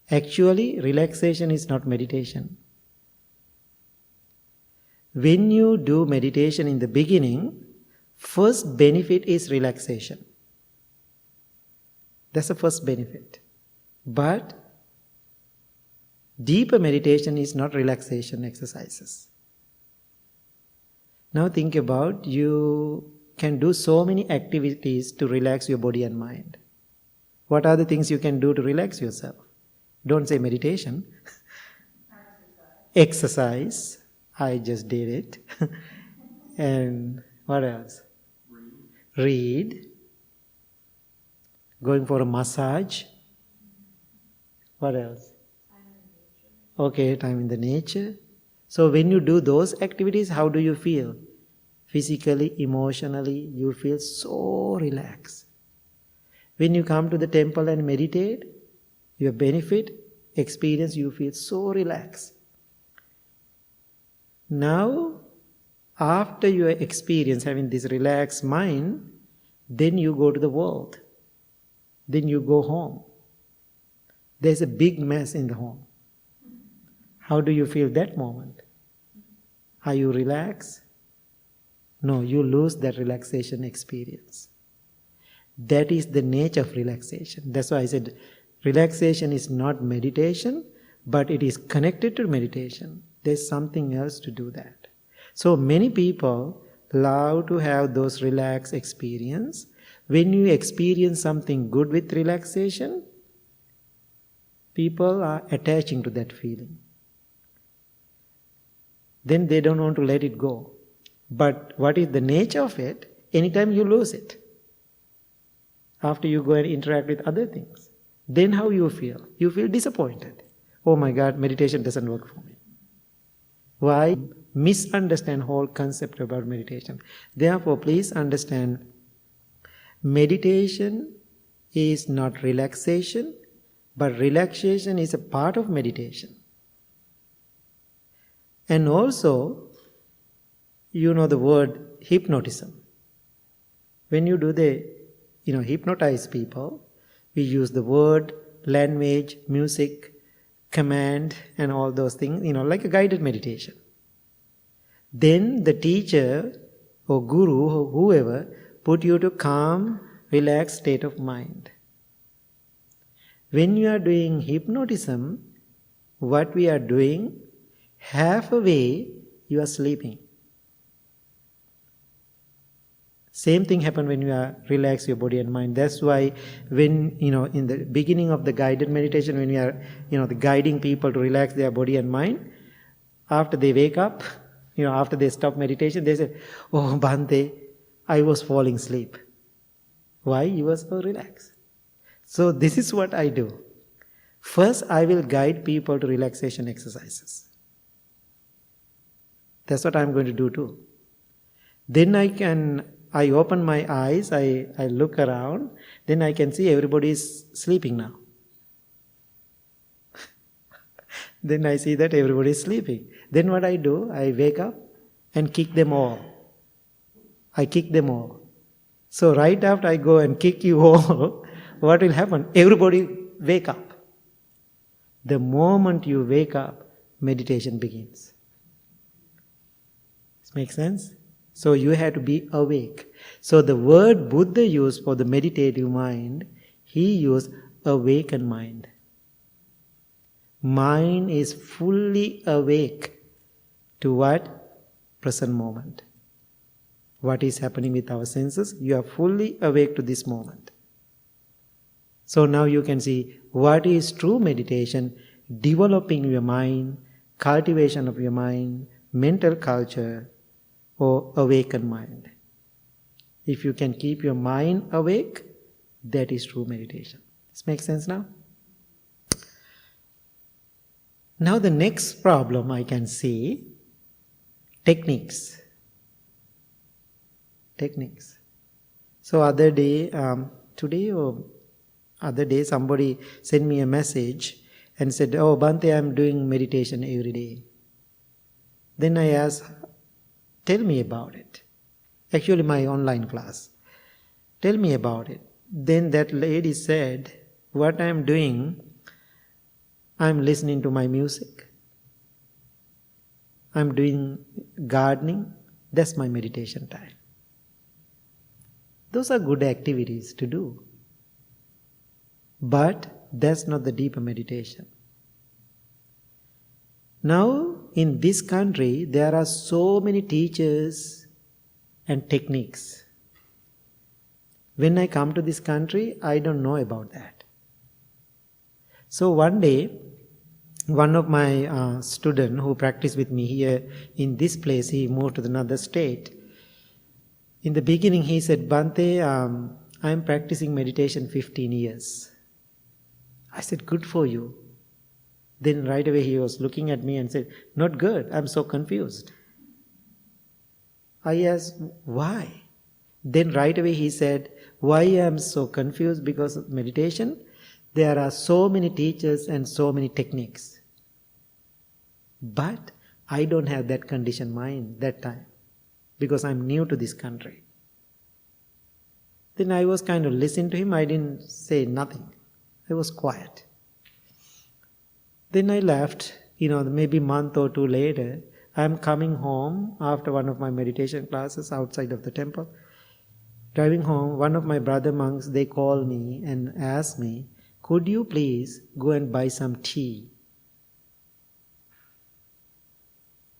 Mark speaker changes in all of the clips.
Speaker 1: Actually, relaxation is not meditation. When you do meditation in the beginning, first benefit is relaxation. That's the first benefit. But deeper meditation is not relaxation exercises. Now think about, you can do so many activities to relax your body and mind. What are the things you can do to relax yourself? Don't say meditation. Exercise. I just did it. And what else? Read. Going for a massage. What else? Okay, time in the nature. So when you do those activities, how do you feel? Physically, emotionally, you feel so relaxed. When you come to the temple and meditate, your benefit, experience, you feel so relaxed. Now, after your experience having this relaxed mind, then you go to the world. Then you go home. There's a big mess in the home. How do you feel that moment? Are you relaxed? No, you lose that relaxation experience. That is the nature of relaxation. That's why I said relaxation is not meditation, but it is connected to meditation. There's something else to do that. So many people love to have those relaxed experience. When you experience something good with relaxation, people are attaching to that feeling. Then they don't want to let it go. But what is the nature of it? Anytime you lose it. After you go and interact with other things. Then how you feel? You feel disappointed. Oh my God, meditation doesn't work for me. Why? Misunderstand whole concept about meditation. Therefore, please understand, meditation is not relaxation, but relaxation is a part of meditation. And also, you know the word hypnotism. When you do hypnotize people, we use the word, language, music, command, and all those things, like a guided meditation. Then the teacher or guru or whoever put you to calm, relaxed state of mind. When you are doing hypnotism, what we are doing, halfway you are sleeping. Same thing happens when you are relax your body and mind. That's why when, in the beginning of the guided meditation, when we are, the guiding people to relax their body and mind, after they wake up, after they stop meditation, they say, oh, Bhante, I was falling asleep. Why? You were so relaxed. So this is what I do. First, I will guide people to relaxation exercises. That's what I'm going to do too. Then I open my eyes, I look around, then I can see everybody is sleeping now. Then I see that everybody is sleeping. Then what I do, I wake up and kick them all. I kick them all. So right after I go and kick you all, what will happen? Everybody wake up. The moment you wake up, meditation begins. Does this make sense? So you have to be awake. So the word Buddha used for the meditative mind, he used awakened mind. Mind is fully awake to what? Present moment. What is happening with our senses? You are fully awake to this moment. So now you can see what is true meditation, developing your mind, cultivation of your mind, mental culture, or awakened mind. If you can keep your mind awake, that is true meditation. This makes sense now? Now the next problem I can see, techniques. So other day, today or other day, somebody sent me a message and said, oh, Bhante, I'm doing meditation every day. Then I asked, tell me about it. Actually, my online class. Tell me about it. Then that lady said, what I'm doing, I'm listening to my music. I'm doing gardening. That's my meditation time. Those are good activities to do. But that's not the deeper meditation. Now, in this country, there are so many teachers and techniques. When I come to this country, I don't know about that. So one day, one of my students who practiced with me here in this place, he moved to another state. In the beginning, he said, Bhante, I'm practicing meditation 15 years. I said, good for you. Then right away he was looking at me and said, not good, I'm so confused. I asked, why? Then right away he said, why I'm so confused? Because of meditation, there are so many teachers and so many techniques. But I don't have that conditioned mind that time because I'm new to this country. Then I was kind of listening to him. I didn't say nothing. I was quiet. Then I left, maybe a month or two later. I'm coming home after one of my meditation classes outside of the temple. Driving home, one of my brother monks, they called me and asked me, could you please go and buy some tea?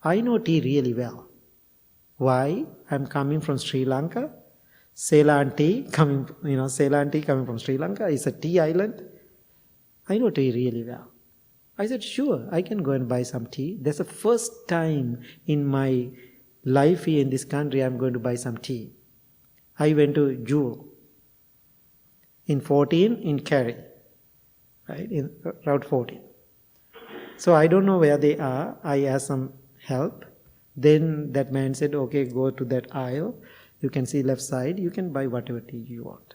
Speaker 1: I know tea really well. Why? I'm coming from Sri Lanka. Ceylon tea coming from Sri Lanka is a tea island. I know tea really well. I said, sure, I can go and buy some tea. That's the first time in my life here in this country I'm going to buy some tea. I went to Jewel in 14 in Kerry, right, in Route 14. So I don't know where they are. I asked some help. Then that man said, okay, go to that aisle. You can see left side. You can buy whatever tea you want.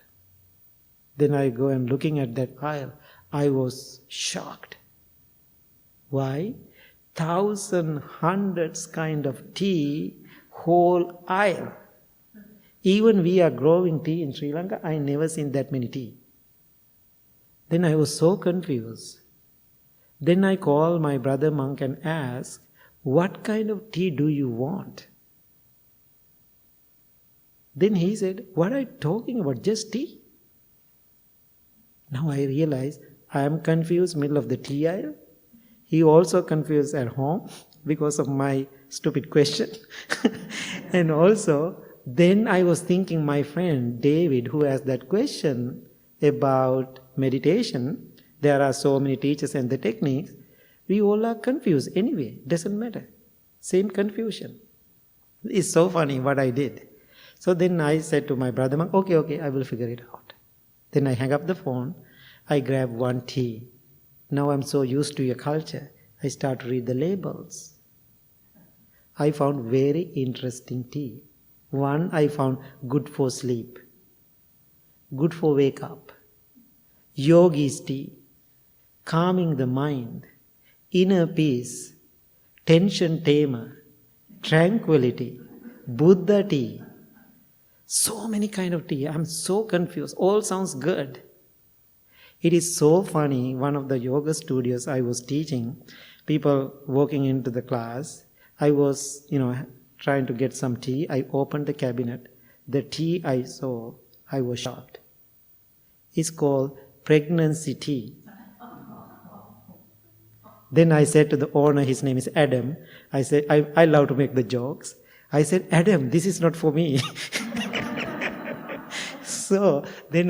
Speaker 1: Then I go and looking at that aisle. I was shocked. Why? Thousands, hundreds kind of tea, whole aisle. Even we are growing tea in Sri Lanka, I never seen that many tea. Then I was so confused. Then I called my brother monk and asked, what kind of tea do you want? Then he said, what are you talking about? Just tea? Now I realize I am confused middle of the tea aisle. He also confused at home because of my stupid question. And also, then I was thinking my friend David, who asked that question about meditation, there are so many teachers and the techniques, we all are confused anyway, doesn't matter. Same confusion. It's so funny what I did. So then I said to my brother, okay, I will figure it out. Then I hang up the phone, I grab one tea. Now I'm so used to your culture, I start to read the labels. I found very interesting tea. One, I found good for sleep, good for wake up, yogi's tea, calming the mind, inner peace, tension tamer, tranquility, Buddha tea. So many kind of tea. I'm so confused. All sounds good. It is so funny. One of the yoga studios I was teaching, people walking into the class, I was, trying to get some tea. I opened the cabinet. The tea I saw, I was shocked. It's called pregnancy tea. Then I said to the owner, his name is Adam, I said, I love to make the jokes. I said, Adam, this is not for me. So then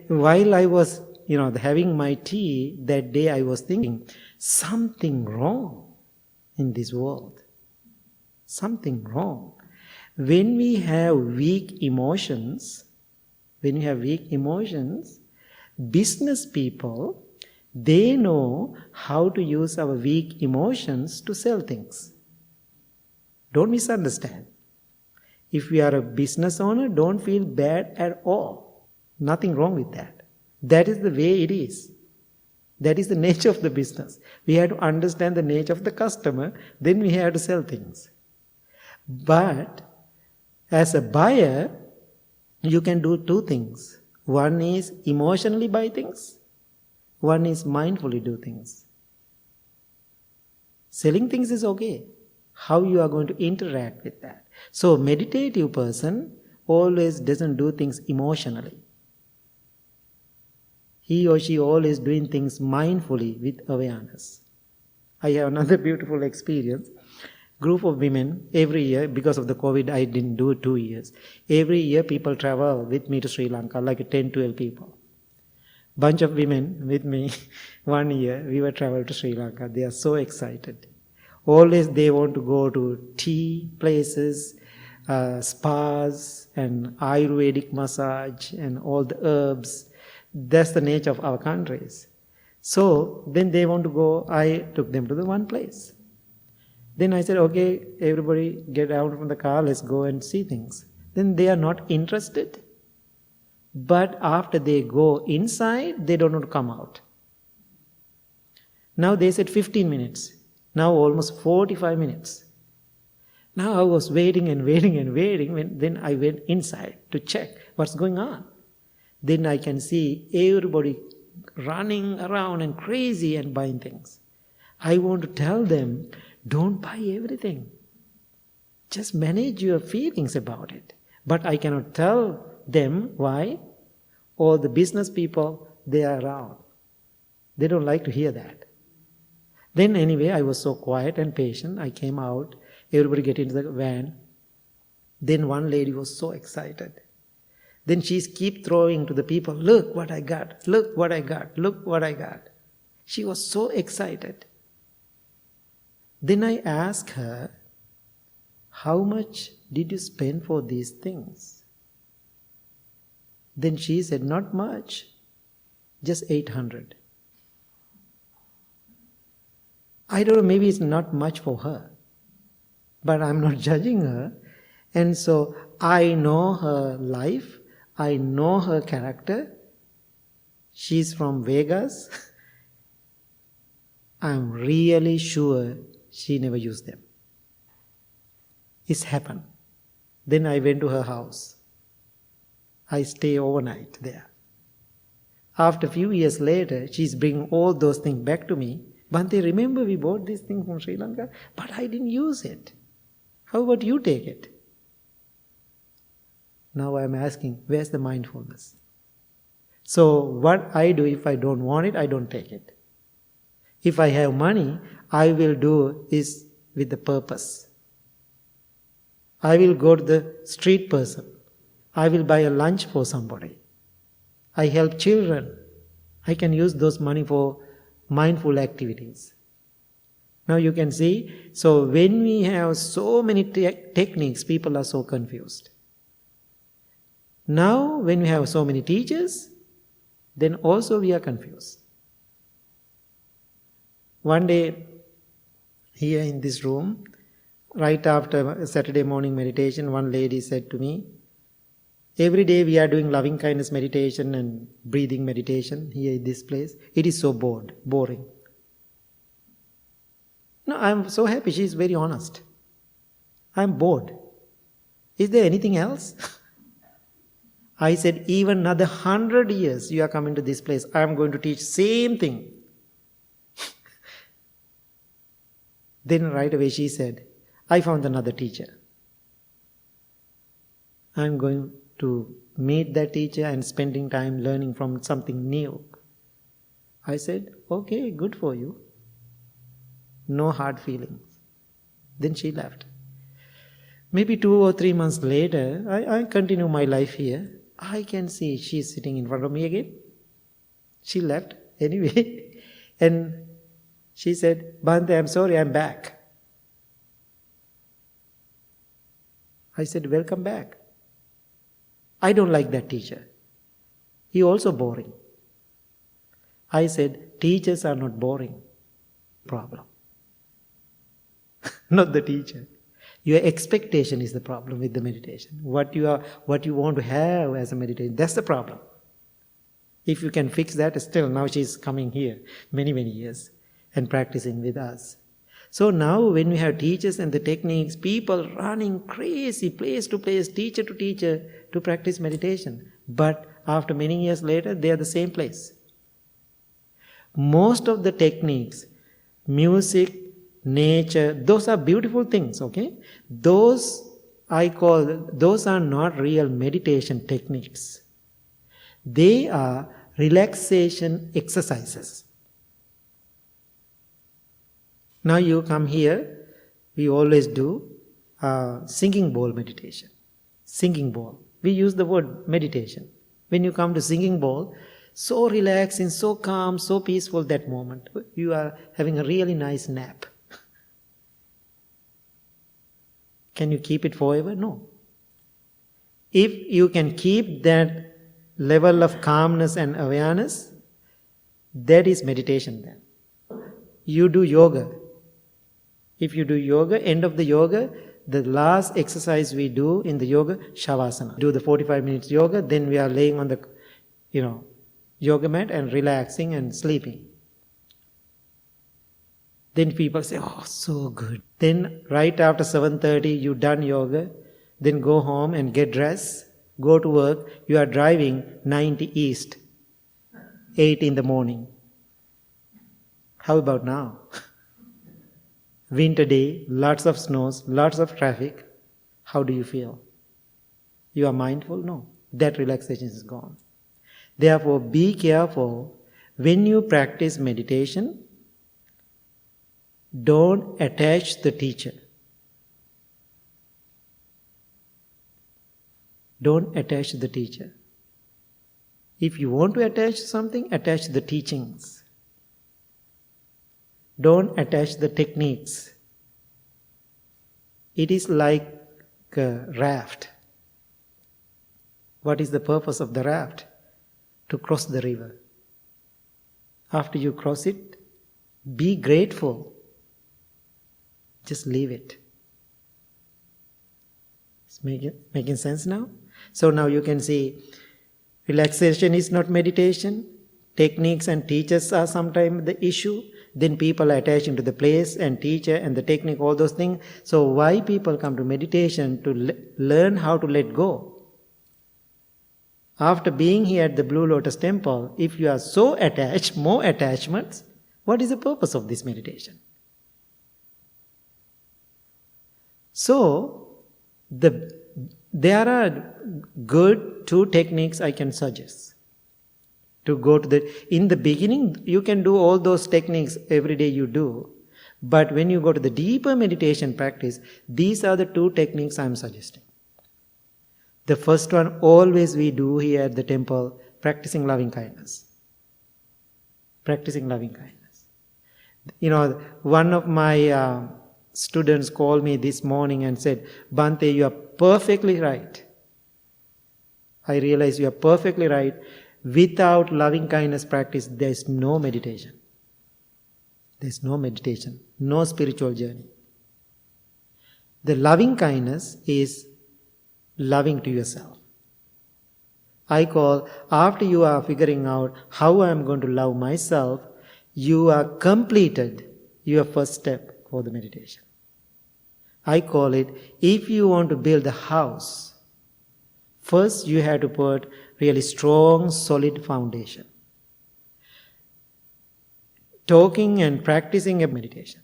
Speaker 1: while I was, having my tea, that day I was thinking, something wrong in this world. Something wrong. When we have weak emotions, business people, they know how to use our weak emotions to sell things. Don't misunderstand. If we are a business owner, don't feel bad at all. Nothing wrong with that. That is the way it is. That is the nature of the business. We have to understand the nature of the customer, then we have to sell things. But as a buyer, you can do two things. One is emotionally buy things. One is mindfully do things. Selling things is okay. How you are going to interact with that. So meditative person always doesn't do things emotionally. He or she always doing things mindfully with awareness. I have another beautiful experience. Group of women, every year, because of the COVID, I didn't do it 2 years. Every year people travel with me to Sri Lanka, like 10, 12 people. Bunch of women with me, 1 year, we were travel to Sri Lanka. They are so excited. Always they want to go to tea places, spas and Ayurvedic massage and all the herbs. That's the nature of our countries. So then they want to go, I took them to the one place. Then I said, okay, everybody get out from the car, let's go and see things. Then they are not interested. But after they go inside, they don't want to come out. Now they said 15 minutes. Now almost 45 minutes. Now I was waiting and waiting and waiting. Then I went inside to check what's going on. Then I can see everybody running around and crazy and buying things. I want to tell them, don't buy everything. Just manage your feelings about it. But I cannot tell them why. All the business people, they are around. They don't like to hear that. Then anyway, I was so quiet and patient. I came out. Everybody get into the van. Then one lady was so excited. Then she keep throwing to the people, look what I got, look what I got, look what I got. She was so excited. Then I asked her, how much did you spend for these things? Then she said, not much, just 800. I don't know, maybe it's not much for her, but I'm not judging her. And so I know her life. I know her character. She's from Vegas. I'm really sure she never used them. It's happened. Then I went to her house. I stay overnight there. After a few years later, she's bringing all those things back to me. Bhante, remember we bought this thing from Sri Lanka? But I didn't use it. How about you take it? Now I'm asking, where's the mindfulness? So what I do, if I don't want it, I don't take it. If I have money, I will do this with the purpose. I will go to the street person. I will buy a lunch for somebody. I help children. I can use those money for mindful activities. Now you can see, so when we have so many techniques, people are so confused. Now, when we have so many teachers, then also we are confused. One day, here in this room, right after Saturday morning meditation, one lady said to me, every day we are doing loving kindness meditation and breathing meditation here in this place. It is so boring. No, I'm so happy. She is very honest. I'm bored. Is there anything else? I said, even another 100 years you are coming to this place, I am going to teach same thing. Then right away she said, I found another teacher. I am going to meet that teacher and spending time learning from something new. I said, okay, good for you. No hard feelings. Then she left. Maybe 2 or 3 months later, I continue my life here. I can see she's sitting in front of me again. She left anyway. And she said, Bhante, I'm sorry, I'm back. I said, welcome back. I don't like that teacher. He also boring. I said, teachers are not boring. Problem. Not the teacher. Your expectation is the problem with the meditation. What you want to have as a meditation, that's the problem. If you can fix that, still now she's coming here many, many years and practicing with us. So now when we have teachers and the techniques, people running crazy place to place, teacher to teacher to practice meditation. But after many years later, they are the same place. Most of the techniques, music, nature, those are beautiful things, okay? Those are not real meditation techniques. They are relaxation exercises. Now you come here, we always do singing bowl meditation. Singing bowl. We use the word meditation. When you come to singing bowl, so relaxing, so calm, so peaceful that moment. You are having a really nice nap. Can you keep it forever? No. If you can keep that level of calmness and awareness, that is meditation then. You do yoga. If you do yoga, end of the yoga, the last exercise we do in the yoga, Shavasana. Do the 45 minutes yoga, then we are laying on the, yoga mat and relaxing and sleeping. Then people say, oh, so good. Then right after 7:30, you done yoga, then go home and get dressed, go to work. You are driving 90 east, 8 in the morning. How about now? Winter day, lots of snows, lots of traffic. How do you feel? You are mindful? No. That relaxation is gone. Therefore, be careful when you practice meditation. Don't attach the teacher. Don't attach the teacher. If you want to attach something, attach the teachings. Don't attach the techniques. It is like a raft. What is the purpose of the raft? To cross the river. After you cross it, be grateful. Just leave it. It's making sense now? So now you can see, relaxation is not meditation. Techniques and teachers are sometimes the issue. Then people are attaching to the place and teacher and the technique, all those things. So why people come to meditation? To learn how to let go. After being here at the Blue Lotus Temple, if you are so attached, more attachments, what is the purpose of this meditation? So, there are good 2 techniques I can suggest. To go to in the beginning, you can do all those techniques every day you do. But when you go to the deeper meditation practice, these are the 2 techniques I am suggesting. The first one, always we do here at the temple, practicing loving kindness. Practicing loving kindness. One of my students called me this morning and said, Bhante, you are perfectly right. I realize you are perfectly right. Without loving kindness practice, there is no meditation. There is no meditation, no spiritual journey. The loving kindness is loving to yourself. I call, after you are figuring out how I am going to love myself, you are completed your first step for the meditation. I call it, if you want to build a house, first you have to put really strong, solid foundation. Talking and practicing a meditation.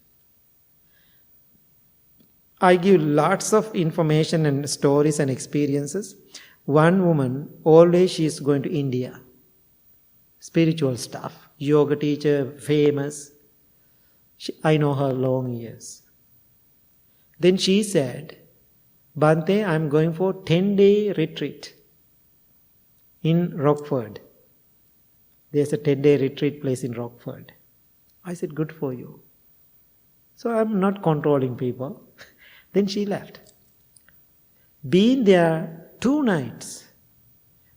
Speaker 1: I give lots of information and stories and experiences. One woman, always she is going to India. Spiritual stuff. Yoga teacher, famous. I know her long years. Then she said, Bhante, I'm going for 10-day retreat in Rockford. There's a 10-day retreat place in Rockford. I said, good for you. So I'm not controlling people. Then she left. Being there 2 nights,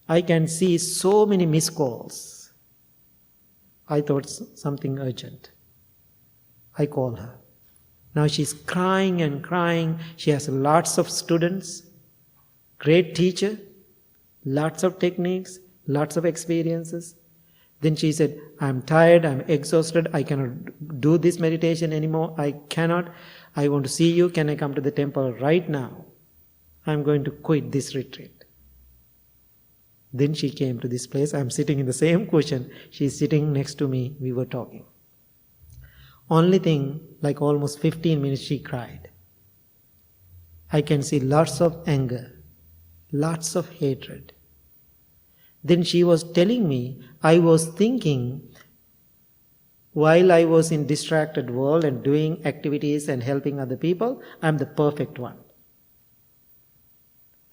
Speaker 1: I can see so many missed calls. I thought something urgent. I call her. Now she's crying and crying. She has lots of students, great teacher, lots of techniques, lots of experiences. Then she said, I'm tired, I'm exhausted, I cannot do this meditation anymore, I cannot. I want to see you, can I come to the temple right now? I'm going to quit this retreat. Then she came to this place, I'm sitting in the same cushion, she's sitting next to me, we were talking. Only thing, like almost 15 minutes she cried. I can see lots of anger, lots of hatred. Then she was telling me, I was thinking, while I was in distracted world and doing activities and helping other people, I'm the perfect one.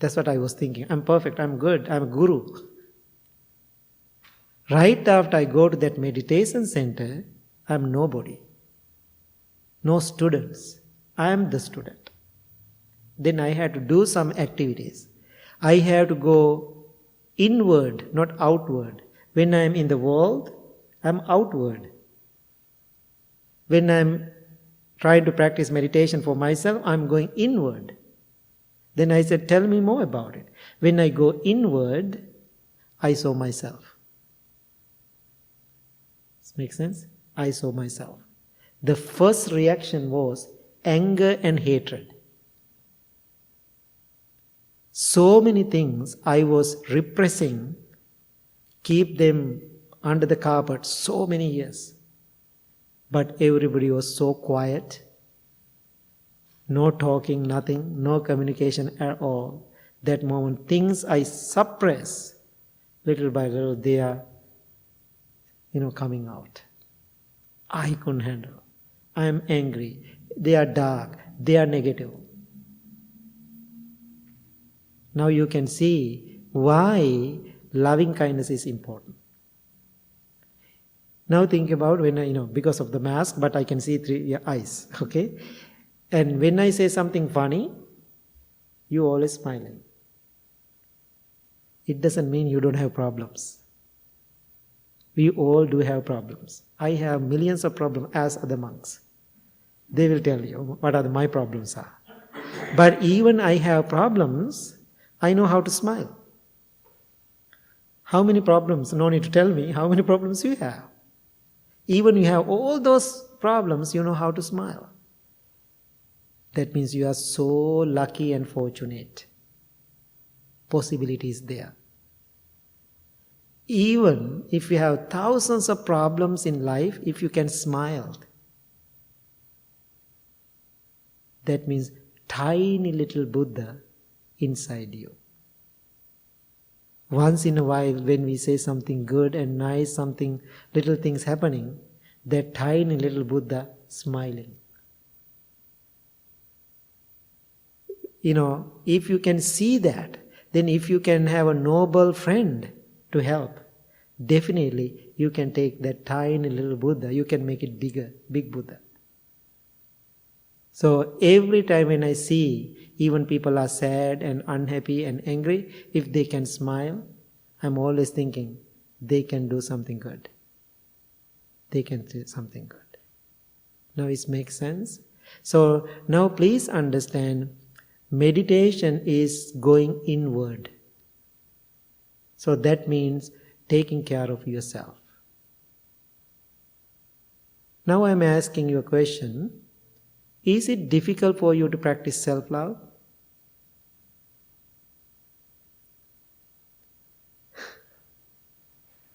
Speaker 1: That's what I was thinking. I'm perfect, I'm good, I'm a guru. Right after I go to that meditation center, I'm nobody. No students. I am the student. Then I had to do some activities. I have to go inward, not outward. When I am in the world, I'm outward. When I'm trying to practice meditation for myself, I'm going inward. Then I said, tell me more about it. When I go inward, I saw myself. Does this make sense? I saw myself. The first reaction was anger and hatred. So many things I was repressing, keep them under the carpet so many years. But everybody was so quiet. No talking, nothing, no communication at all. That moment, things I suppress, little by little, they are, coming out. I couldn't handle. I am angry. They are dark. They are negative. Now you can see why loving kindness is important. Now think about when because of the mask, but I can see through your eyes, okay? And when I say something funny, you always smiling. It doesn't mean you don't have problems. We all do have problems. I have millions of problems as other monks. They will tell you what are my problems are. But even I have problems, I know how to smile. How many problems? No need to tell me how many problems you have. Even you have all those problems, you know how to smile. That means you are so lucky and fortunate. Possibility is there. Even if you have thousands of problems in life, if you can smile, that means tiny little Buddha inside you. Once in a while, when we say something good and nice, something, little things happening, that tiny little Buddha smiling. If you can see that, then if you can have a noble friend to help, definitely you can take that tiny little Buddha, you can make it bigger, big Buddha. So every time when I see even people are sad and unhappy and angry, if they can smile, I'm always thinking they can do something good. They can do something good. Now it makes sense? So now please understand, meditation is going inward. So that means taking care of yourself. Now I'm asking you a question. Is it difficult for you to practice self-love?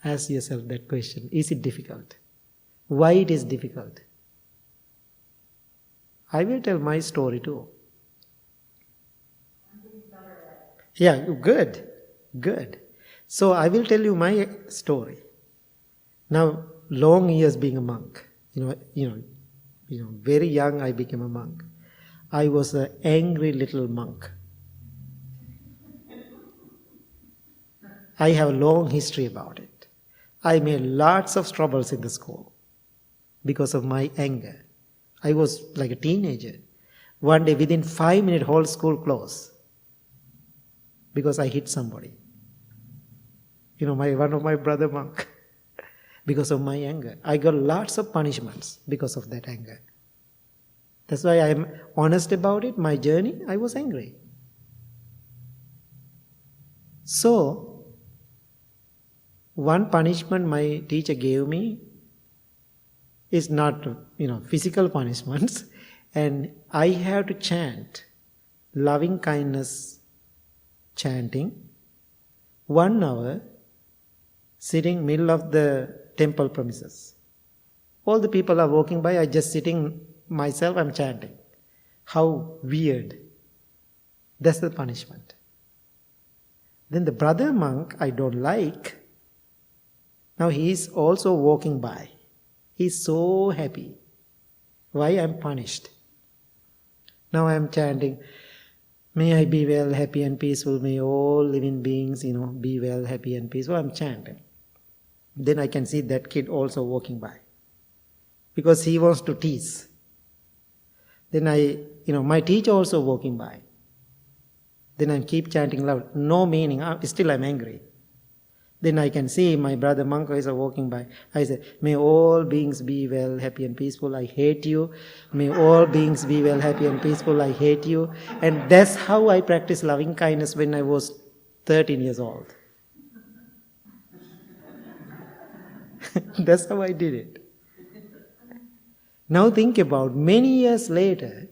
Speaker 1: Ask yourself that question. Is it difficult? Why it is difficult? I will tell my story too. Yeah, good. So I will tell you my story. Now, long years being a monk, very young I became a monk. I was an angry little monk. I have a long history about it. I made lots of troubles in the school because of my anger. I was like a teenager. One day, within 5 minutes, whole school closed because I hit somebody. One of my brother monk, because of my anger. I got lots of punishments because of that anger. That's why I am honest about it. My journey, I was angry. So, one punishment my teacher gave me is not, physical punishments. And I have to chant loving kindness chanting 1 hour sitting middle of the temple premises. All the people are walking by, I just sitting myself, I'm chanting. How weird. That's the punishment. Then the brother monk I don't like, now he is also walking by. He's so happy. Why I'm punished? Now I'm chanting, may I be well, happy and peaceful. May all living beings, be well, happy and peaceful. I'm chanting. Then I can see that kid also walking by. Because he wants to tease. Then my teacher also walking by. Then I keep chanting loud. No meaning. Still I'm angry. Then I can see my brother monk is walking by. I say, may all beings be well, happy and peaceful. I hate you. May all beings be well, happy and peaceful. I hate you. And that's how I practiced loving kindness when I was 13 years old. That's how I did it. Now think about many years later,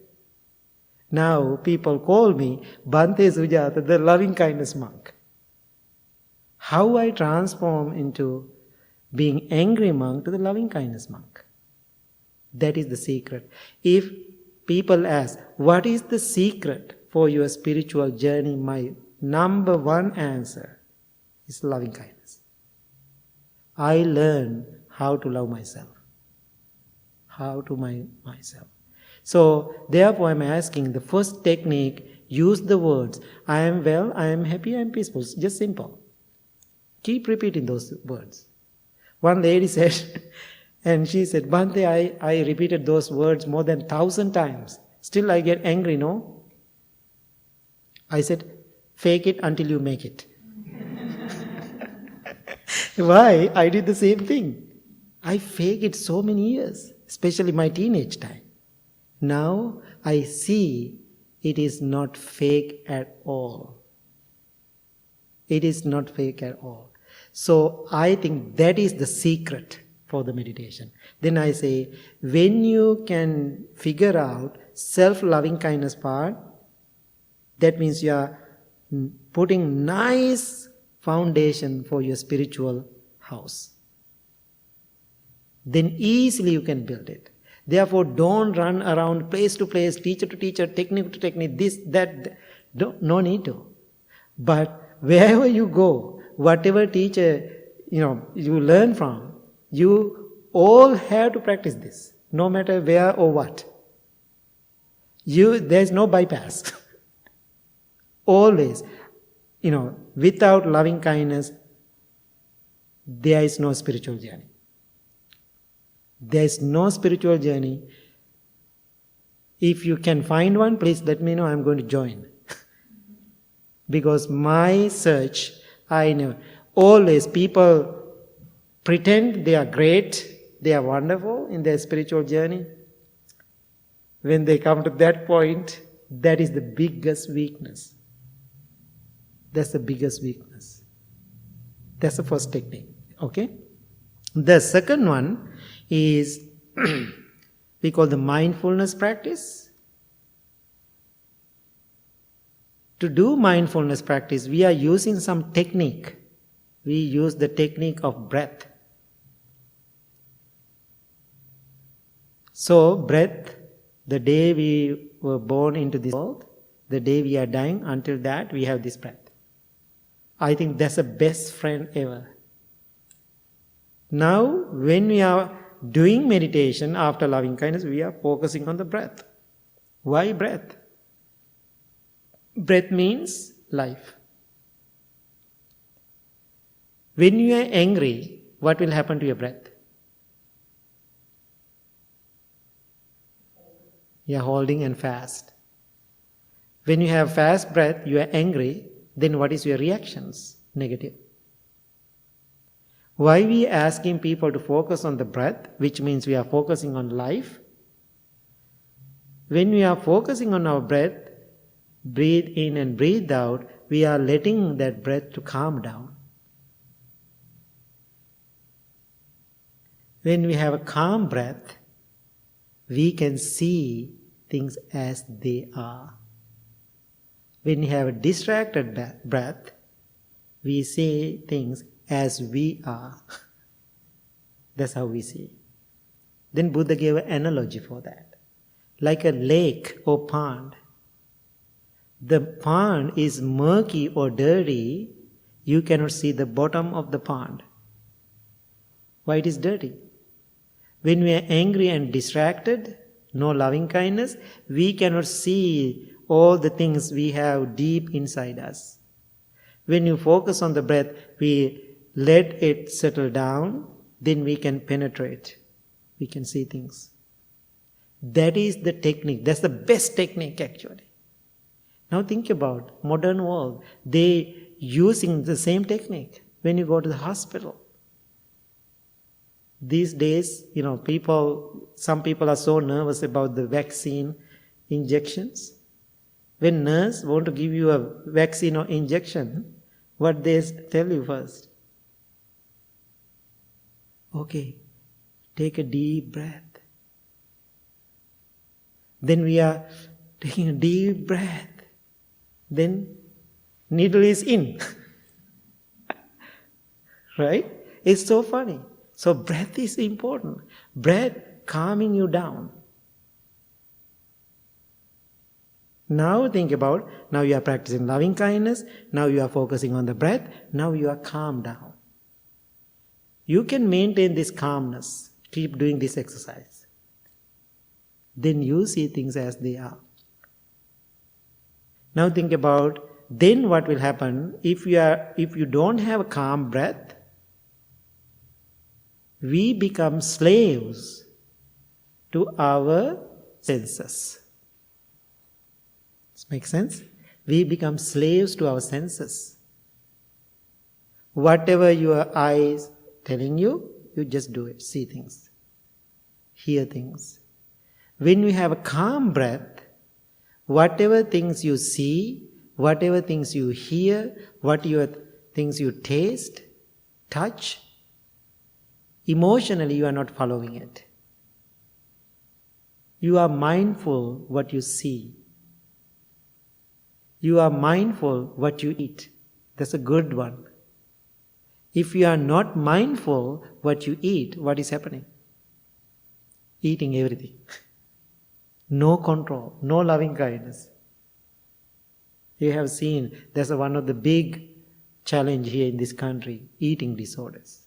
Speaker 1: now people call me Bhante Sujatha, the loving kindness monk. How I transform into being angry monk to the loving kindness monk. That is the secret. If people ask, what is the secret for your spiritual journey? My number one answer is loving kindness. I learned how to love myself. How to myself. So, therefore, I am asking the first technique, use the words, I am well, I am happy, I am peaceful. Just simple. Keep repeating those words. One lady said, and she said, Bhante, I repeated those words more than 1,000 times. Still I get angry, no? I said, fake it until you make it. Why? I did the same thing. I faked it so many years, especially my teenage time. Now I see it is not fake at all. It is not fake at all. So I think that is the secret for the meditation. Then I say, when you can figure out self-loving kindness part, that means you are putting nice foundation for your spiritual house. Then easily you can build it. Therefore, don't run around place to place, teacher to teacher, technique to technique, this, that. No need to. But wherever you go, whatever teacher you learn from, you all have to practice this, no matter where or what. There's no bypass. Always, without loving kindness, there is no spiritual journey. There is no spiritual journey. If you can find one, please let me know, I'm going to join. Because my search, I know, always people pretend they are great, they are wonderful in their spiritual journey. When they come to that point, that is the biggest weakness. That's the biggest weakness. That's the first technique. Okay? The second one is we call the mindfulness practice. To do mindfulness practice, we are using some technique. We use the technique of breath. So, breath, the day we were born into this world, the day we are dying, until that we have this breath. I think that's the best friend ever. Now, when we are doing meditation after loving kindness, we are focusing on the breath. Why breath? Breath means life. When you are angry, what will happen to your breath? You are holding and fast. When you have fast breath, you are angry, then what is your reactions? Negative. Why we are asking people to focus on the breath, which means we are focusing on life? When we are focusing on our breath, breathe in and breathe out, we are letting that breath to calm down. When we have a calm breath, we can see things as they are. When we have a distracted breath, we see things as we are. That's how we see. Then Buddha gave an analogy for that. Like a lake or pond. The pond is murky or dirty, you cannot see the bottom of the pond. Why it is dirty? When we are angry and distracted, no loving kindness, we cannot see all the things we have deep inside us. When you focus on the breath, we let it settle down, then we can penetrate. We can see things. That is the technique. That's the best technique actually. Now think about modern world. They using the same technique when you go to the hospital. These days, some people are so nervous about the vaccine injections. When nurse want to give you a vaccine or injection, what they tell you first? Okay, take a deep breath. Then we are taking a deep breath. Then needle is in. Right? It's so funny. So breath is important. Breath calming you down. Now think about, now you are practicing loving kindness, now you are focusing on the breath, now you are calm down. You can maintain this calmness, keep doing this exercise. Then you see things as they are. Now think about, then what will happen if you don't have a calm breath? We become slaves to our senses. Does it make sense? We become slaves to our senses. Whatever your eyes telling you, you just do it. See things. Hear things. When you have a calm breath, whatever things you see, whatever things you hear, whatever things you taste, touch, emotionally you are not following it. You are mindful what you see. You are mindful what you eat. That's a good one. If you are not mindful what you eat, what is happening? Eating everything. No control, no loving kindness. You have seen that's one of the big challenge here in this country, eating disorders.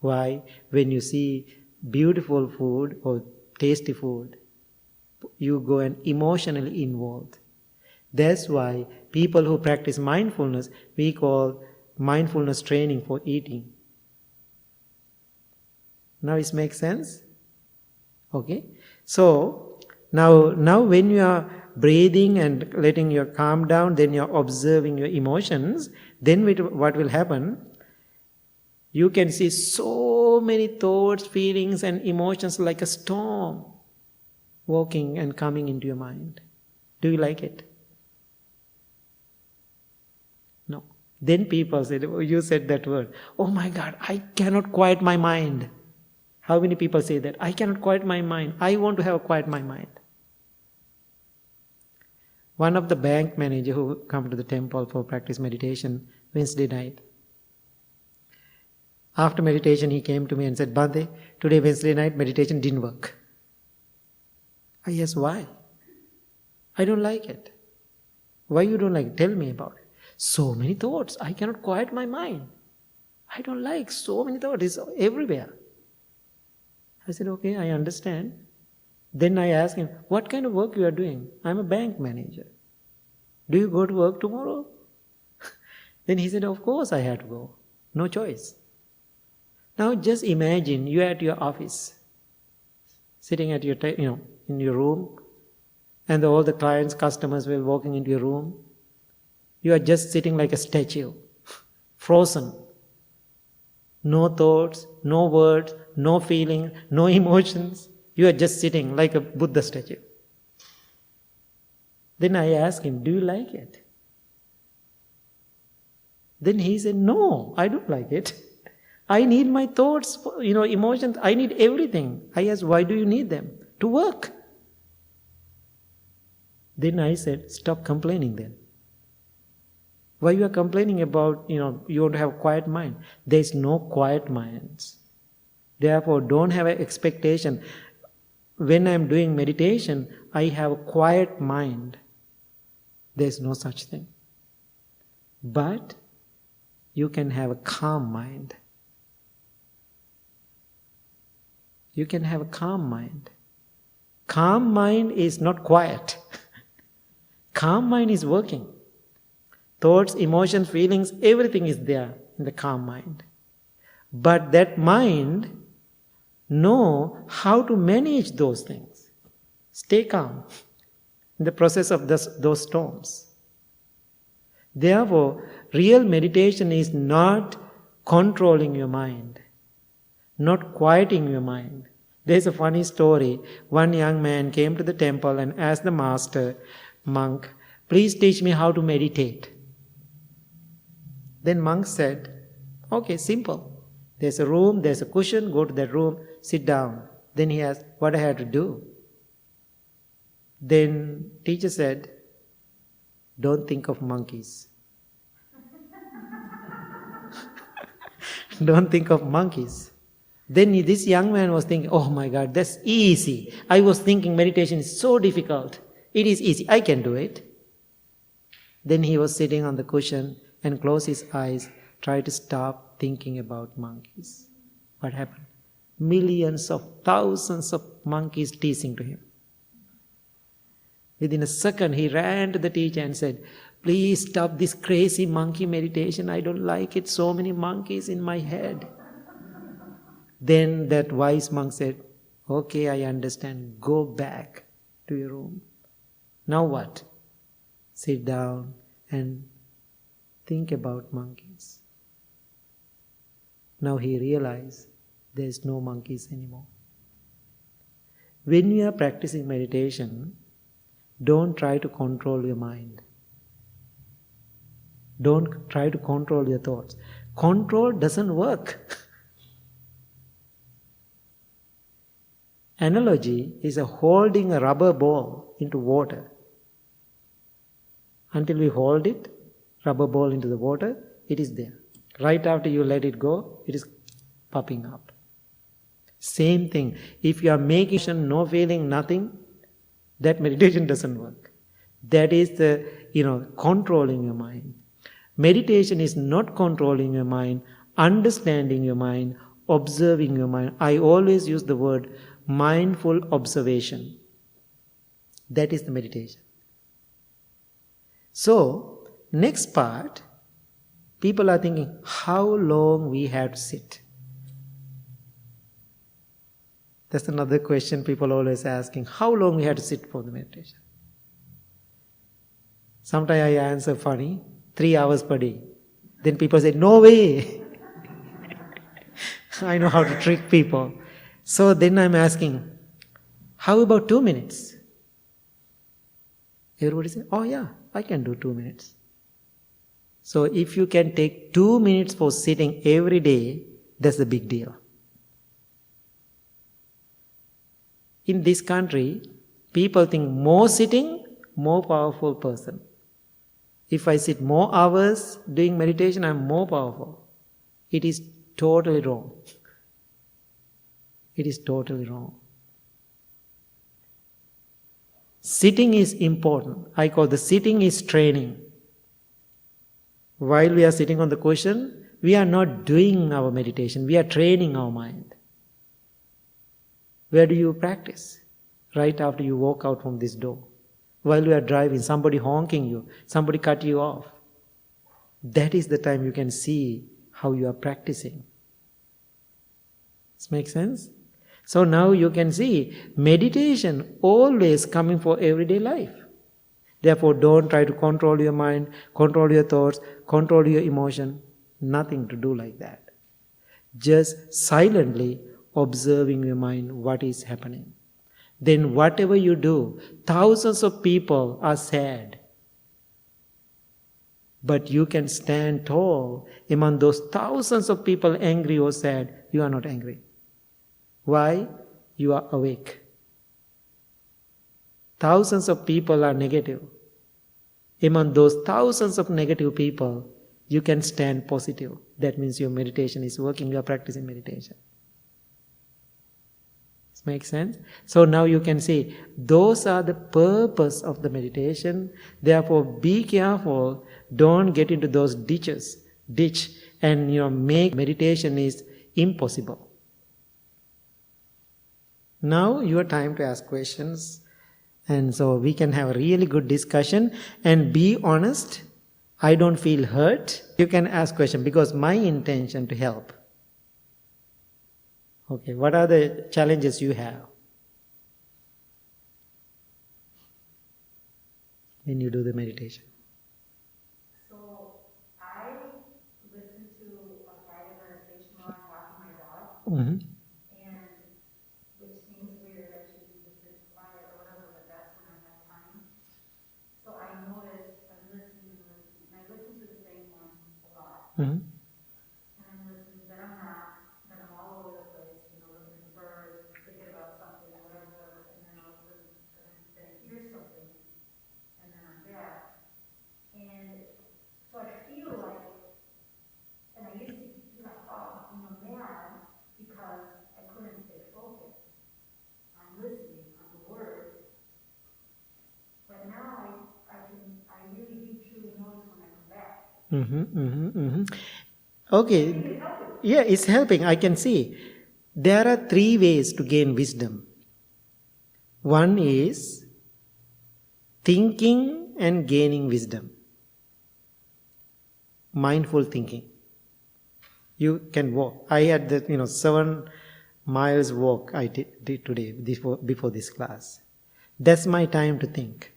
Speaker 1: Why? When you see beautiful food or tasty food, you go and emotionally involved. That's why people who practice mindfulness, we call mindfulness training for eating. Now it makes sense? Okay? So, now when you are breathing and letting your calm down, then you are observing your emotions, then what will happen? You can see so many thoughts, feelings and emotions like a storm walking and coming into your mind. Do you like it? No. Then people say, oh, you said that word. Oh my God, I cannot quiet my mind. How many people say that? I cannot quiet my mind. I want to have quiet my mind. One of the bank manager who come to the temple for practice meditation Wednesday night. After meditation he came to me and said, Bhante, today Wednesday night meditation didn't work. I asked why? I don't like it. Why you don't like it? Tell me about it. So many thoughts. I cannot quiet my mind. I don't like so many thoughts. It's everywhere. I said, okay, I understand. Then I asked him, what kind of work you are doing? I'm a bank manager. Do you go to work tomorrow? Then he said, of course I have to go. No choice. Now just imagine you are at your office, sitting at your, in your room, and all the clients, customers will walking into your room. You are just sitting like a statue, frozen. No thoughts, no words, no feeling, no emotions. You are just sitting like a Buddha statue. Then I asked him, do you like it? Then he said, no, I don't like it. I need my thoughts, emotions. I need everything. I asked, why do you need them? To work. Then I said, stop complaining then. Why you are complaining about, you want to have a quiet mind? There is no quiet minds. Therefore, don't have an expectation. When I'm doing meditation, I have a quiet mind. There's no such thing. But you can have a calm mind. You can have a calm mind. Calm mind is not quiet. Calm mind is working. Thoughts, emotions, feelings, everything is there in the calm mind. But that mind know how to manage those things. Stay calm in the process of those storms. Therefore, real meditation is not controlling your mind, not quieting your mind. There's a funny story. One young man came to the temple and asked the master, monk, please teach me how to meditate. Then monk said, okay, simple. There's a room, there's a cushion, go to that room, sit down. Then he asked, what I had to do? Then teacher said, don't think of monkeys. Don't think of monkeys. Then this young man was thinking, oh my God, that's easy. I was thinking meditation is so difficult. It is easy, I can do it. Then he was sitting on the cushion and closed his eyes, tried to stop thinking about monkeys. What happened? Millions of thousands of monkeys teasing to him. Within a second, he ran to the teacher and said, please stop this crazy monkey meditation. I don't like it. So many monkeys in my head. Then that wise monk said, okay, I understand. Go back to your room. Now what? Sit down and think about monkeys. Now he realized there is no monkeys anymore. When you are practicing meditation, don't try to control your mind. Don't try to control your thoughts. Control doesn't work. Analogy is holding a rubber ball into water. Until we hold it, rubber ball into the water, it is there. Right after you let it go, it is popping up. Same thing. If you are making no feeling, nothing, that meditation doesn't work. That is the, controlling your mind. Meditation is not controlling your mind, understanding your mind, observing your mind. I always use the word mindful observation. That is the meditation. So, next part, people are thinking, how long we have to sit? That's another question people always asking, how long we have to sit for the meditation? Sometimes I answer funny, 3 hours per day. Then people say, no way. I know how to trick people. So then I'm asking, how about 2 minutes? Everybody says, oh yeah, I can do 2 minutes. So if you can take 2 minutes for sitting every day, that's a big deal. In this country, people think more sitting, more powerful person. If I sit more hours doing meditation, I'm more powerful. It is totally wrong. It is totally wrong. Sitting is important. I call the sitting is training. While we are sitting on the cushion, we are not doing our meditation. We are training our mind. Where do you practice? Right after you walk out from this door. While you are driving, somebody honking you, somebody cut you off. That is the time you can see how you are practicing. Does this make sense? So now you can see meditation always coming for everyday life. Therefore, don't try to control your mind, control your thoughts, control your emotion. Nothing to do like that. Just silently observing your mind, what is happening. Then whatever you do, thousands of people are sad. But you can stand tall among those thousands of people angry or sad. You are not angry. Why? You are awake. Thousands of people are negative. Among those thousands of negative people, you can stand positive. That means your meditation is working, you are practicing meditation. Make sense? So now you can see those are the purpose of the meditation. Therefore, be careful. Don't get into those ditch, and make meditation is impossible. Now your time to ask questions, and so we can have a really good discussion. And be honest. I don't feel hurt. You can ask questions because my intention to help. Okay, what are the challenges you have when you do the meditation?
Speaker 2: So I listen to a guided meditation while I'm walking my dog, and which seems weird, I should be just a bit quiet or whatever, but that's when I have time. So I notice I'm listening, and I listen to the same one a lot. And I'm listening, then I'm not, then I'm all over the place, looking at the birds, thinking about something, whatever, and then all of a sudden then I hear something, and then I'm back. And so I feel like, and I used to feel like, mad because I couldn't stay focused on listening on the words. But now I really do truly notice when I come back.
Speaker 1: Okay. Yeah, it's helping. I can see. There are 3 ways to gain wisdom. One is thinking and gaining wisdom. Mindful thinking. You can walk. I had the 7 miles walk I did today before this class. That's my time to think.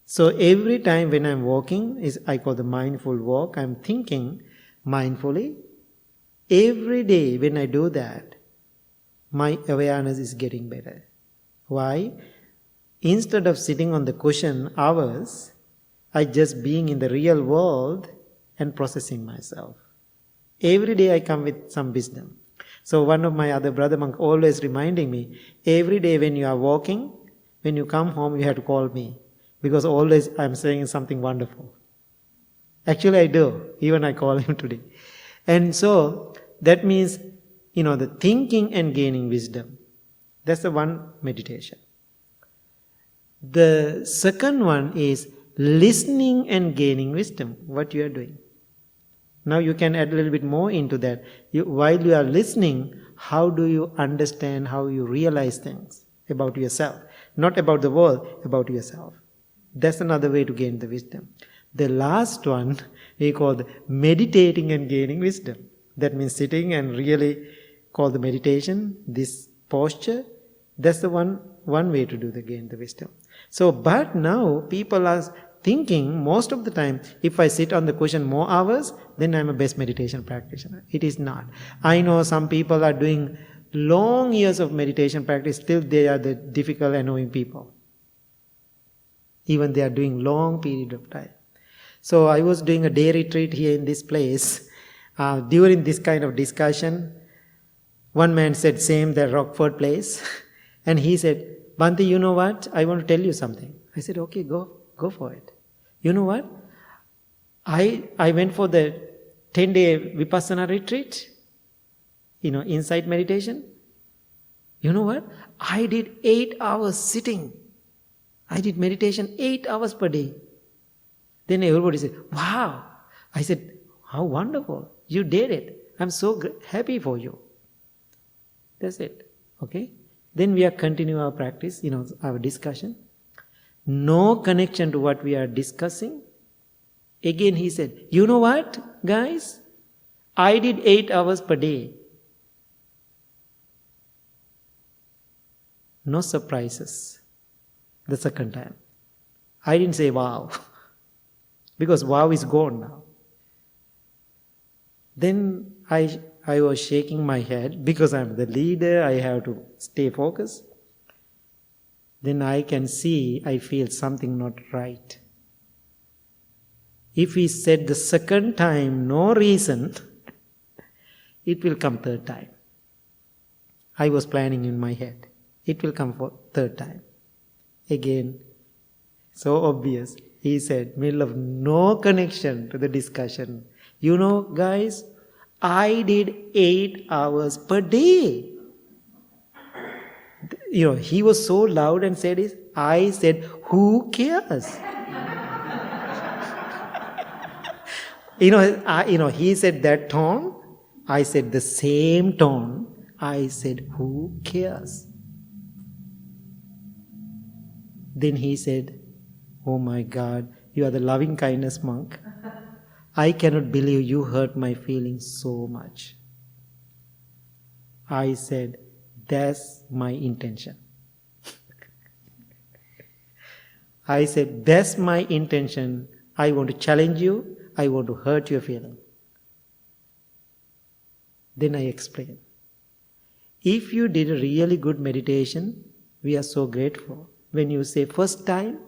Speaker 1: So every time when I'm walking, I call the mindful walk. I'm thinking mindfully. Every day when I do that, my awareness is getting better. Why? Instead of sitting on the cushion hours, I just being in the real world and processing myself. Every day I come with some wisdom. So one of my other brother monk always reminding me, every day when you are walking, when you come home, you have to call me. Because always I'm saying something wonderful. Actually I do. Even I call him today. And so that means, the thinking and gaining wisdom. That's the one meditation. The second one is listening and gaining wisdom. What you are doing. Now you can add a little bit more into that. While you are listening, how do you understand, how you realize things about yourself? Not about the world, about yourself. That's another way to gain the wisdom. The last one we call the meditating and gaining wisdom. That means sitting and really call the meditation, this posture. That's the one way to gain the wisdom. So, but now people are thinking most of the time, if I sit on the cushion more hours, then I'm a best meditation practitioner. It is not. I know some people are doing long years of meditation practice, still they are the difficult, annoying people. Even they are doing long period of time. So I was doing a day retreat here in this place. During this kind of discussion, one man said, same, the Rockford place. And he said, Bhante, you know what? I want to tell you something. I said, okay, go for it. You know what? I went for the 10-day Vipassana retreat, insight meditation. You know what? I did 8 hours sitting. I did meditation 8 hours per day. Then everybody said, wow. I said, how wonderful. You did it. I'm so happy for you. That's it. Okay? Then we are continue our practice, our discussion. No connection to what we are discussing. Again he said, you know what, guys? I did 8 hours per day. No surprises. The second time. I didn't say wow. Because wow is gone now. Then I was shaking my head because I'm the leader, I have to stay focused. Then I can see, I feel something not right. If he said the second time, no reason, it will come third time. I was planning in my head. It will come for third time. Again, so obvious. He said, middle of no connection to the discussion. You know, guys, I did 8 hours per day. he was so loud and said this. I said, who cares? He said that tone. I said the same tone. I said, who cares? Then he said, oh my God, you are the loving kindness monk. I cannot believe you hurt my feelings so much. I said, that's my intention. I said, that's my intention. I want to challenge you. I want to hurt your feeling. Then I explained. If you did a really good meditation, we are so grateful. When you say first time,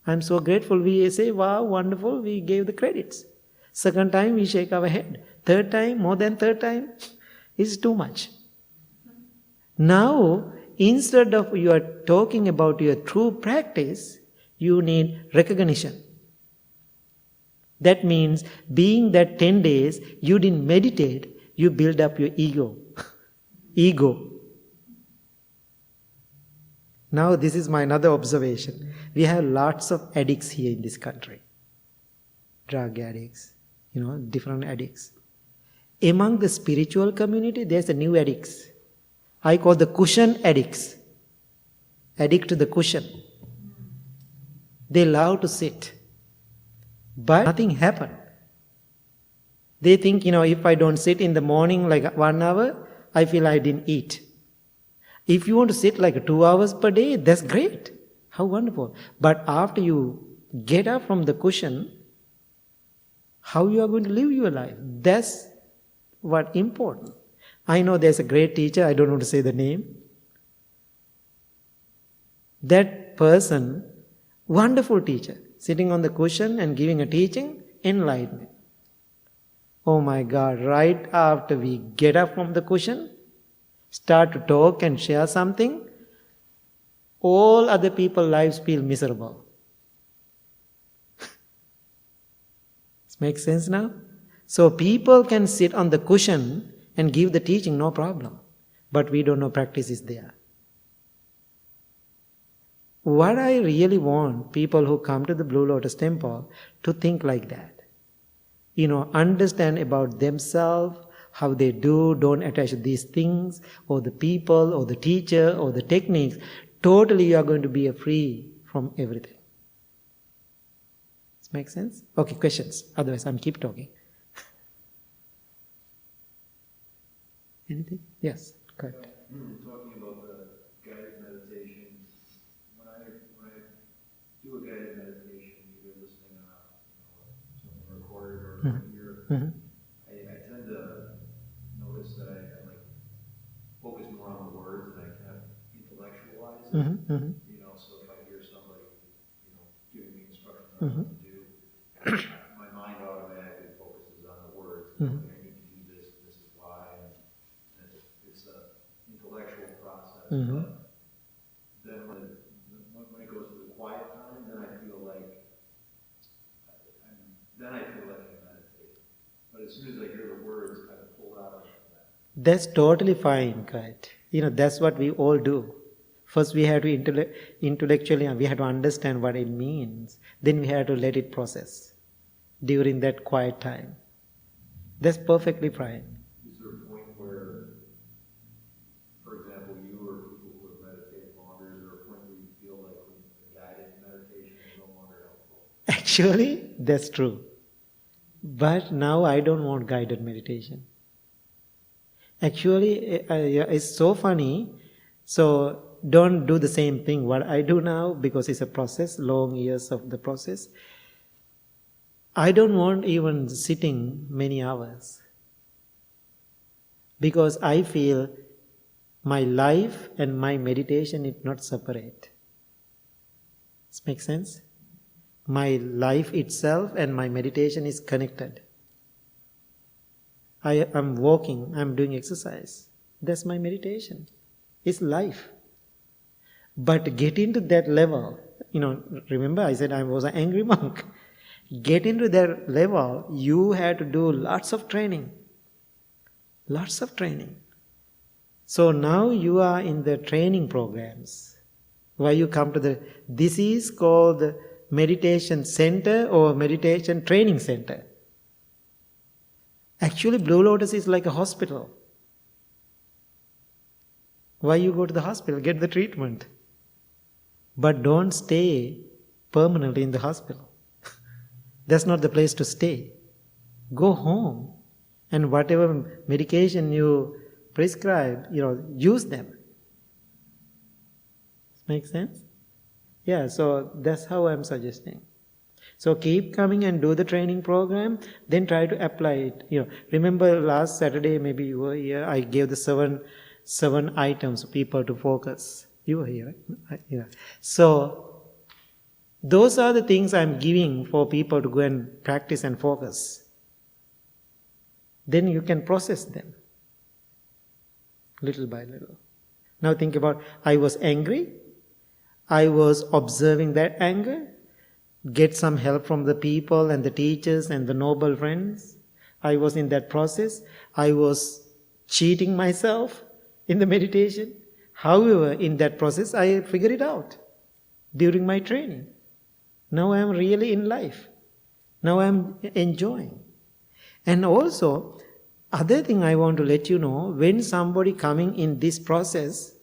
Speaker 1: I'm so grateful. We say, wow, wonderful. We gave the credits. Second time, we shake our head. Third time, more than third time, is too much. Now, instead of you are talking about your true practice, you need recognition. That means being that 10 days, you didn't meditate, you build up your ego. Ego. Now this is my another observation. We have lots of addicts here in this country. Drug addicts, different addicts. Among the spiritual community, there's a new addicts. I call the cushion addicts. Addict to the cushion. They love to sit. But nothing happened. They think, if I don't sit in the morning like 1 hour, I feel I didn't eat. If you want to sit like 2 hours per day, that's great. How wonderful. But after you get up from the cushion, how you are going to live your life? That's what important. I know there's a great teacher, I don't want to say the name. That person, wonderful teacher, sitting on the cushion and giving a teaching, enlightenment. Oh my God, right after we get up from the cushion, start to talk and share something, all other people's lives feel miserable. This makes sense now? So people can sit on the cushion and give the teaching, no problem. But we don't know practice is there. What I really want people who come to the Blue Lotus Temple to think like that. Understand about themselves, how they don't attach to these things, or the people, or the teacher, or the techniques. Totally you are going to be free from everything. Does this make sense? Okay, questions. Otherwise, I'm keep talking. Anything? Yes, correct.
Speaker 3: Talking about the guided meditation. When I do a guided meditation, either listening on something recorded or here, I tend to notice that I focus more on the words and I kind of intellectualize it. So if I hear somebody, giving me instructions on what to do, my mind automatically focuses on the words. I need to do this. This is why. And it's an intellectual process. But then when it goes to the quiet time, then I feel like I meditate. But as soon as I hear the words, I pull out of that.
Speaker 1: That's totally fine, correct. That's what we all do. First we have to intellectually, we have to understand what it means. Then we have to let it process during that quiet time. That's perfectly fine.
Speaker 3: Is there a point where, for example, you or people who have meditated longer, is there a point where you feel like the guided meditation is no longer helpful?
Speaker 1: Actually, that's true. But now I don't want guided meditation. Actually, it's so funny. So don't do the same thing what I do now, because it's a process, long years of the process. I don't want even sitting many hours, because I feel my life and my meditation is not separate. This makes sense? My life itself and my meditation is connected. I am walking, I am doing exercise. That's my meditation. It's life. But get into that level. Remember I said I was an angry monk. Get into that level, you have to do lots of training. Lots of training. So now you are in the training programs. Why you come to this is called the meditation center or meditation training center. Actually, Blue Lotus is like a hospital. Why you go to the hospital? Get the treatment. But don't stay permanently in the hospital. That's not the place to stay. Go home and whatever medication you prescribe, use them. Make sense? Yeah, so that's how I'm suggesting. So keep coming and do the training program, then try to apply it. Remember last Saturday, maybe you were here, I gave the seven items for people to focus. You were here, right? Yeah. So those are the things I'm giving for people to go and practice and focus. Then you can process them little by little. Now think about, I was angry. I was observing that anger. Get some help from the people and the teachers and the noble friends. I was in that process. I was cheating myself in the meditation. However, in that process, I figured it out during my training. Now I am really in life. Now I am enjoying. And also, other thing I want to let you know, when somebody coming in this process,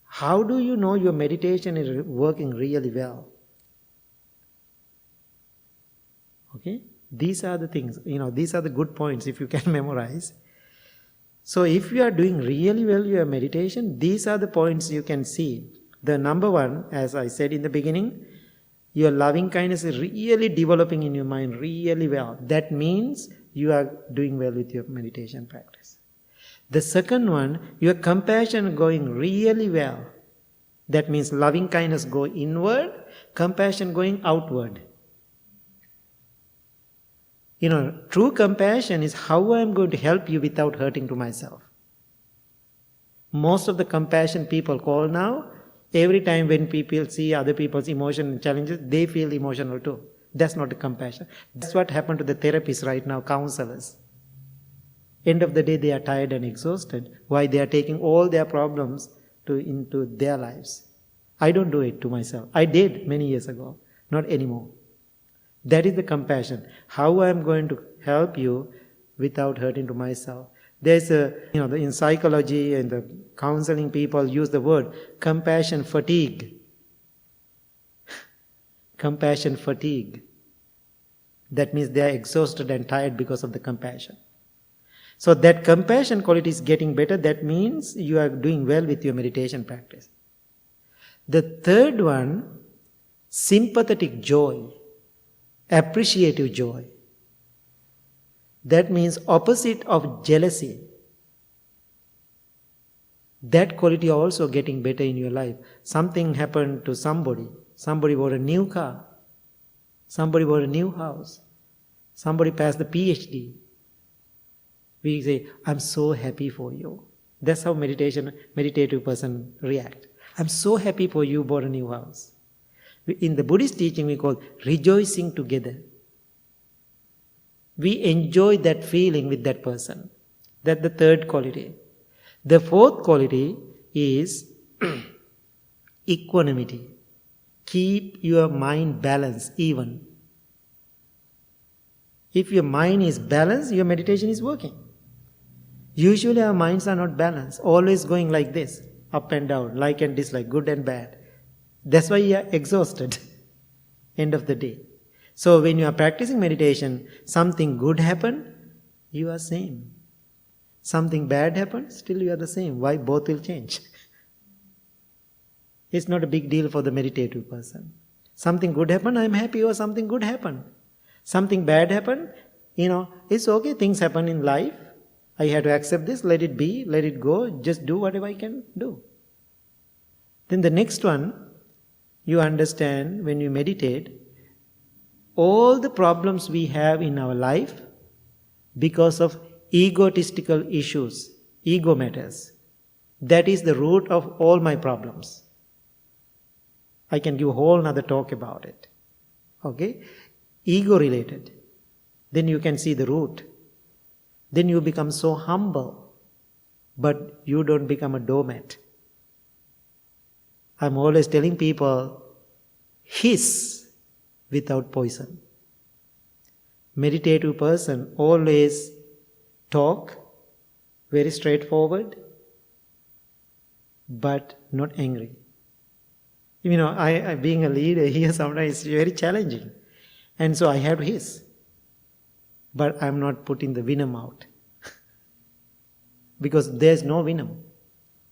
Speaker 1: how do you know your meditation is working really well? Okay? These are the things, these are the good points if you can memorize. So if you are doing really well your meditation, these are the points you can see. The number one, as I said in the beginning, your loving kindness is really developing in your mind really well. That means you are doing well with your meditation practice. The second one, your compassion going really well. That means loving kindness go inward, compassion going outward. True compassion is how I am going to help you without hurting to myself. Most of the compassion people call now, every time when people see other people's emotion and challenges, they feel emotional too. That's not the compassion. That's what happened to the therapists right now, counselors. End of the day, they are tired and exhausted. Why? They are taking all their problems into their lives. I don't do it to myself. I did many years ago, not anymore. That is the compassion. How I am going to help you without hurting to myself. There's in psychology and the counseling people use the word compassion fatigue. Compassion fatigue. That means they are exhausted and tired because of the compassion. So that compassion quality is getting better. That means you are doing well with your meditation practice. The third one, sympathetic joy. Appreciative joy. That means opposite of jealousy. That quality also getting better in your life. Something happened to somebody. Somebody bought a new car. Somebody bought a new house. Somebody passed the PhD. We say, I'm so happy for you. That's how meditative person react. I'm so happy for you bought a new house. In the Buddhist teaching, we call rejoicing together. We enjoy that feeling with that person. That's the third quality. The fourth quality is equanimity. Keep your mind balanced, even. If your mind is balanced, your meditation is working. Usually our minds are not balanced, always going like this, up and down, like and dislike, good and bad. That's why you are exhausted, end of the day. So when you are practicing meditation, something good happened, you are same. Something bad happened, still you are the same. Why? Both will change. It's not a big deal for the meditative person. Something good happened, I am happy, or something good happened. Something bad happened, it's okay, things happen in life. I have to accept this, let it be, let it go, just do whatever I can do. Then the next one, you understand when you meditate, all the problems we have in our life because of egotistical issues, ego matters. That is the root of all my problems. I can give a whole another talk about it. Okay? Ego related. Then you can see the root. Then you become so humble. but you don't become a doormat. I'm always telling people, hiss without poison. Meditative person always talk very straightforward, but not angry. I being a leader here sometimes it's very challenging. And so I have to hiss. But I'm not putting the venom out. Because there's no venom.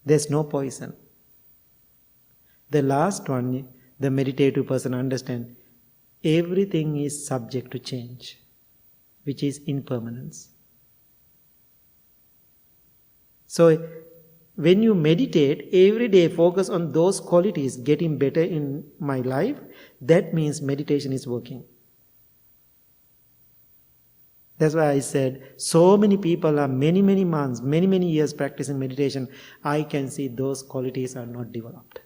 Speaker 1: There's no poison. The last one, the meditative person understands everything is subject to change, which is impermanence. So when you meditate, every day focus on those qualities, getting better in my life, that means meditation is working. That's why I said, so many people are many months, many years practicing meditation. I can see those qualities are not developed.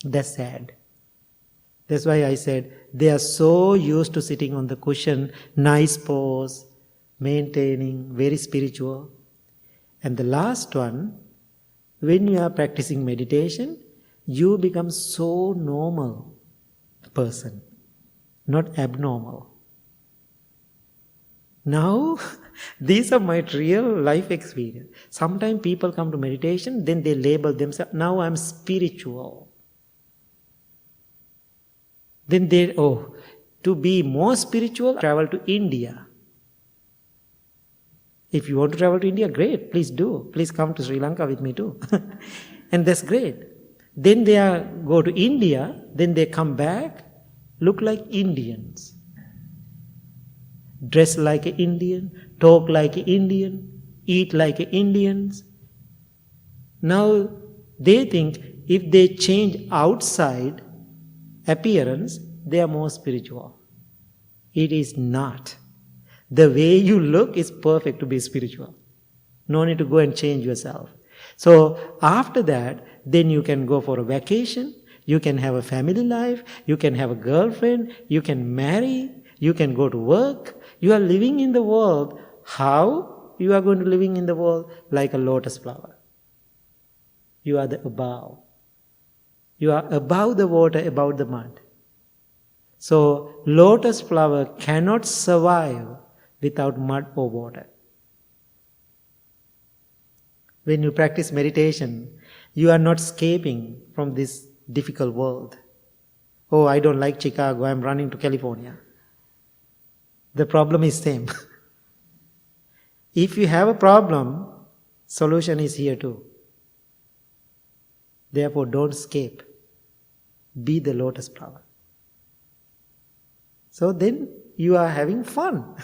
Speaker 1: That's sad. That's why I said, they are so used to sitting on the cushion, nice pose, maintaining, very spiritual. And the last one, when you are practicing meditation, you become so normal person, not abnormal. Now, these are my real life experience. Sometimes people come to meditation, then they label themselves, now I'm spiritual. Then to be more spiritual, travel to India. If you want to travel to India, great, please do. Please come to Sri Lanka with me too. And that's great. Then they go to India, then they come back, look like Indians. Dress like an Indian, talk like an Indian, eat like an Indians. Now they think if they change outside appearance, they are more spiritual. It is not. The way you look is perfect to be spiritual. No need to go and change yourself. So after that, then you can go for a vacation, you can have a family life, you can have a girlfriend, you can marry, you can go to work. You are living in the world. How you are going to living in the world? Like a lotus flower. You are the above. You are above the water, above the mud. So lotus flower cannot survive without mud or water. When you practice meditation, you are not escaping from this difficult world. Oh, I don't like Chicago, I'm running to California. The problem is same. If you have a problem, solution is here too. Therefore, don't escape. Be the lotus flower. So then you are having fun.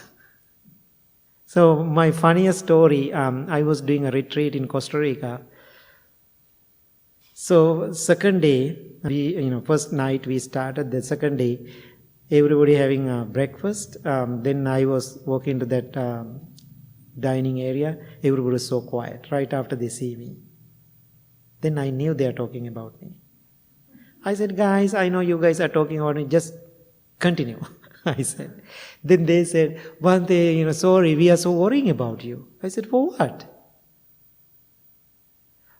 Speaker 1: So my funniest story, I was doing a retreat in Costa Rica. So second day, first night we started, the second day, everybody having breakfast. Then I was walking to that dining area. Everybody was so quiet. Right after they see me, then I knew they are talking about me. I said, guys, I know you guys are talking about me. Just continue. I said. Then they said, Bhante, sorry, we are so worrying about you. I said, for what?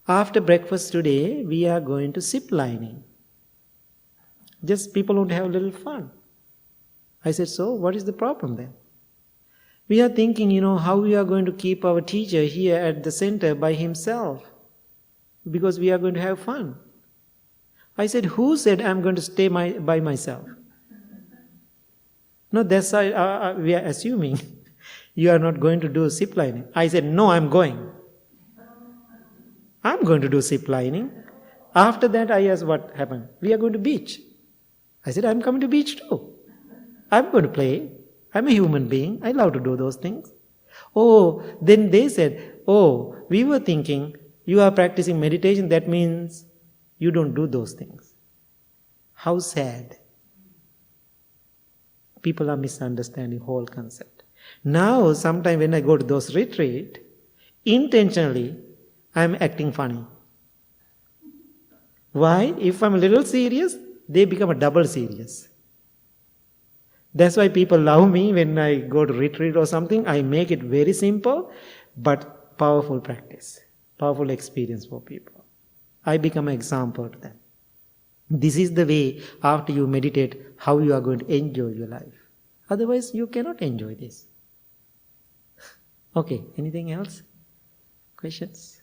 Speaker 1: After breakfast today, we are going to zip lining. Just people want to have a little fun. I said, so what is the problem then? We are thinking, how we are going to keep our teacher here at the center by himself. Because we are going to have fun. I said, who said I'm going to stay by myself? No, that's why we are assuming you are not going to do zip lining. I said, no, I'm going. I'm going to do zip lining. After that, I asked what happened. We are going to beach. I said, I'm coming to beach too. I'm going to play. I'm a human being. I love to do those things. Oh, then they said, oh, we were thinking you are practicing meditation. That means you don't do those things. How sad. People are misunderstanding whole concept. Now, sometime when I go to those retreat, intentionally, I'm acting funny. Why? If I'm a little serious, they become a double serious. That's why people love me when I go to retreat or something. I make it very simple, but powerful practice, powerful experience for people. I become an example to them. This is the way, after you meditate, how you are going to enjoy your life. Otherwise, you cannot enjoy this. Okay, anything else? Questions?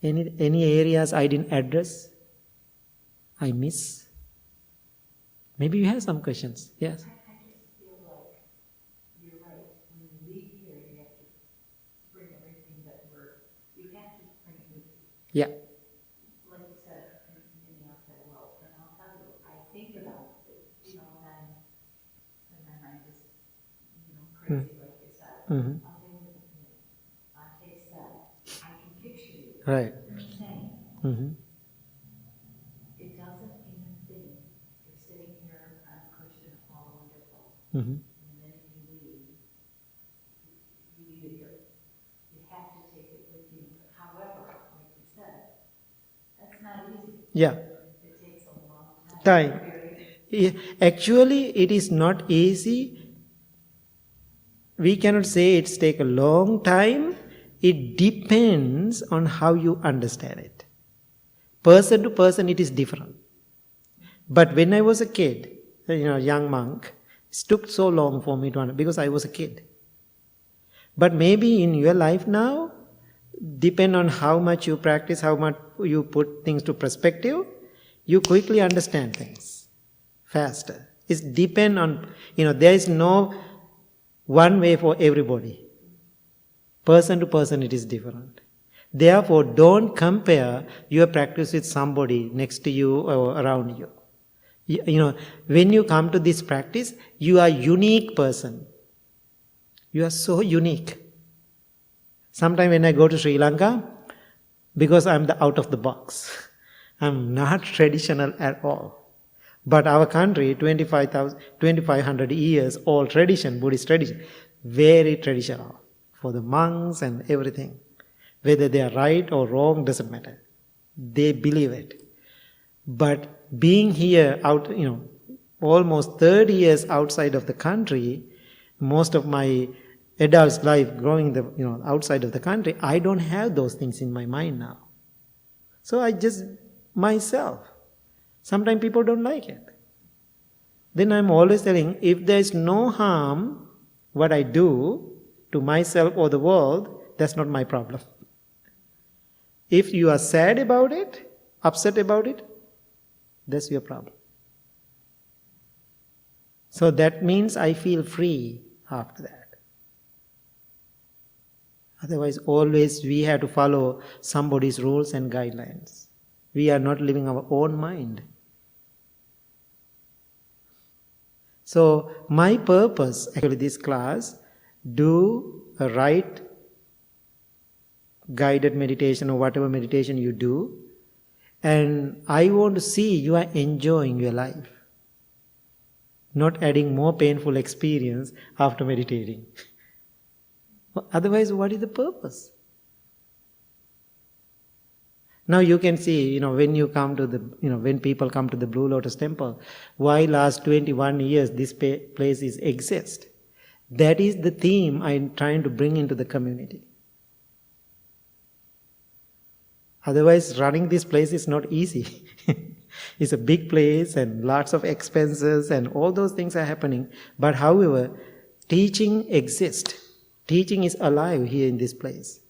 Speaker 1: Any areas I didn't address? I miss? Maybe you have some questions. Yes?
Speaker 4: I just feel like you're right. When you leave here, you have to bring everything you have to bring it with you.
Speaker 1: Yeah.
Speaker 4: Like you said, in the outside world. And I'll tell you, I think about it, and my mind is, crazy, like you said.
Speaker 1: Mm-hmm.
Speaker 4: I'll tell you, Bhante said, I can picture you.
Speaker 1: Right.
Speaker 4: Saying,
Speaker 1: Mm-hmm.
Speaker 4: it doesn't even think you're sitting here on a cushion, all wonderful.
Speaker 1: Mm-hmm.
Speaker 4: And the minute you leave it here. You have to take it with you. However, like you said, that's not easy.
Speaker 1: Yeah.
Speaker 4: It takes a long time.
Speaker 1: Time. Yeah. Actually, it is not easy. We cannot say it's take a long time. It depends on how you understand it. Person to person, it is different. But when I was a kid, young monk, it took so long for me to understand because I was a kid. But maybe in your life now, depend on how much you practice, how much you put things to perspective, you quickly understand things faster. It depends on, there is no one way for everybody. Person to person, it is different. Therefore, don't compare your practice with somebody next to you or around you. When you come to this practice, you are a unique person. You are so unique. Sometimes when I go to Sri Lanka, because I'm the out of the box, I'm not traditional at all. But our country, 2,500 years old tradition, Buddhist tradition, very traditional for the monks and everything. Whether they are right or wrong doesn't matter. They believe it. But being here out, almost 30 years outside of the country, most of my adult life growing outside of the country, I don't have those things in my mind now. So I just myself. Sometimes people don't like it. Then I'm always telling, if there is no harm, what I do to myself or the world, that's not my problem. If you are sad about it, upset about it, that's your problem. So that means I feel free after that. Otherwise, always we have to follow somebody's rules and guidelines. We are not living our own mind. So my purpose, actually this class, do a right guided meditation or whatever meditation you do, and I want to see you are enjoying your life, not adding more painful experience after meditating. Otherwise, what is the purpose? Now you can see, when you come to when people come to the Blue Lotus Temple, why last 21 years this place exists. That is the theme I'm trying to bring into the community. Otherwise, running this place is not easy. It's a big place and lots of expenses and all those things are happening. But however, teaching exists. Teaching is alive here in this place.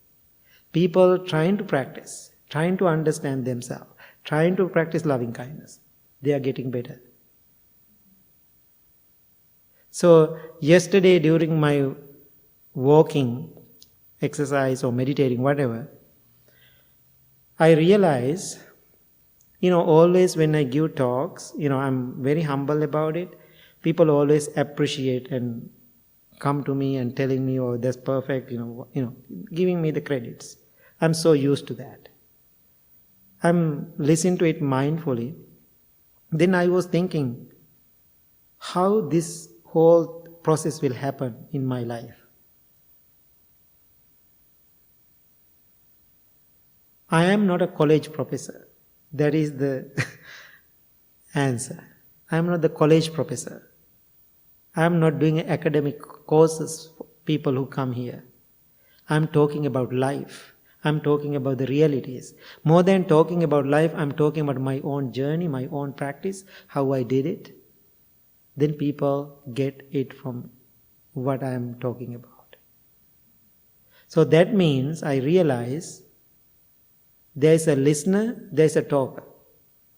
Speaker 1: People trying to practice, trying to understand themselves, trying to practice loving kindness. They are getting better. So, yesterday during my walking exercise or meditating, whatever, I realize, always when I give talks, I'm very humble about it. People always appreciate and come to me and telling me, oh, that's perfect, giving me the credits. I'm so used to that. I'm listening to it mindfully. Then I was thinking how this whole process will happen in my life. I am not a college professor. That is the answer. I am not the college professor. I am not doing academic courses for people who come here. I'm talking about life. I'm talking about the realities. More than talking about life, I'm talking about my own journey, my own practice, how I did it. Then people get it from what I'm talking about. So that means I realize there's a listener, there's a talker.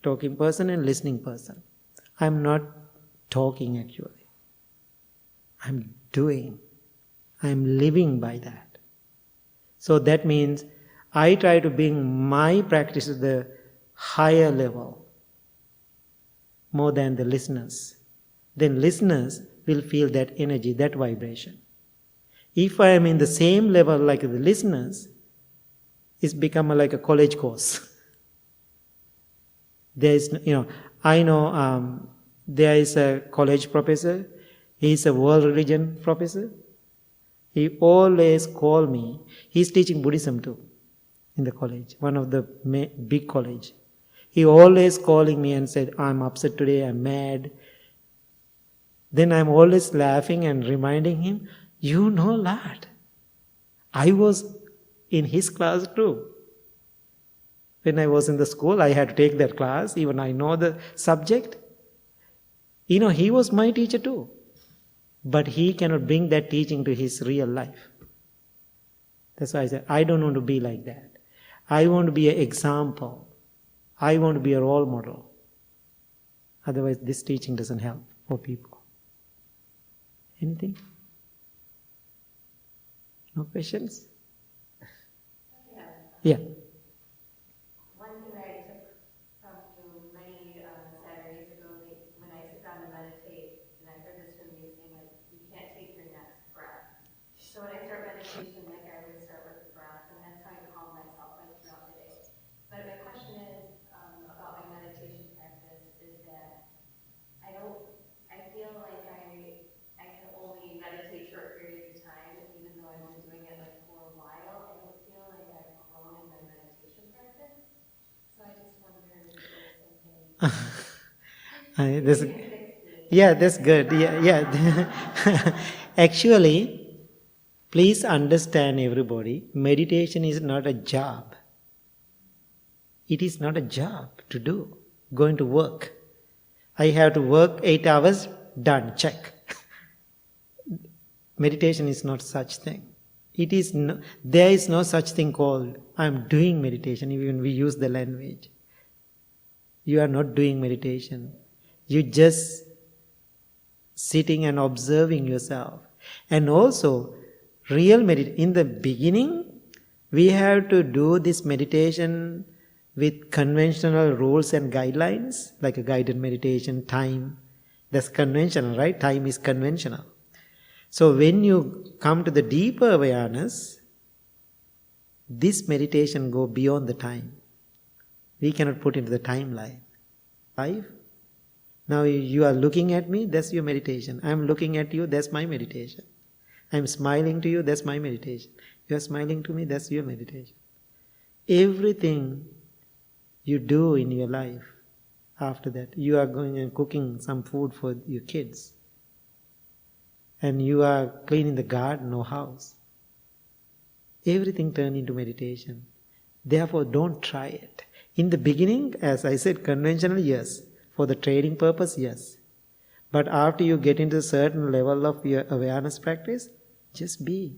Speaker 1: Talking person and listening person. I'm not talking actually. I'm doing. I'm living by that. So that means I try to bring my practice to the higher level more than the listeners. Then listeners will feel that energy, that vibration. If I am in the same level like the listeners, it's become like a college course. There is, I know there is a college professor. He is a world religion professor. He always call me. He's teaching Buddhism too in the college, one of the big college. He always calling me and said, I'm upset today, I'm mad. Then I'm always laughing and reminding him, you know that. I was in his class too. When I was in the school, I had to take that class, even I know the subject. He was my teacher too. But he cannot bring that teaching to his real life. That's why I said, I don't want to be like that. I want to be an example. I want to be a role model. Otherwise, this teaching doesn't help for people. Anything? No questions? Yeah.
Speaker 2: One thing I took from you many Saturdays ago, when I sit down to meditate, and I heard this from you saying, like, you can't take your next breath. So when I start meditation, like I always start with the breath, and that's how I calm myself throughout the day. But my question is about my meditation practice is that I feel like I can only meditate short periods of time, even though I've been doing it like for a while. I don't feel like I've grown in my meditation practice. So I just wondered if there's something.
Speaker 1: That's good. Yeah. Actually, please understand everybody, meditation is not a job. It is not a job to do. Going to work. I have to work 8 hours, done, check. Meditation is not such thing. There is no such thing called, I'm doing meditation, even we use the language. You are not doing meditation. You just sitting and observing yourself. And also, in the beginning, we have to do this meditation with conventional rules and guidelines, like a guided meditation, time. That's conventional, right? Time is conventional. So when you come to the deeper awareness, this meditation go beyond the time. We cannot put into the timeline. Life. Now you are looking at me, that's your meditation. I am looking at you, that's my meditation. I am smiling to you, that's my meditation. You are smiling to me, that's your meditation. Everything you do in your life, after that, you are going and cooking some food for your kids. And you are cleaning the garden or house. Everything turns into meditation. Therefore, don't try it. In the beginning, as I said, conventional, yes. For the training purpose, yes. But after you get into a certain level of your awareness practice, just be.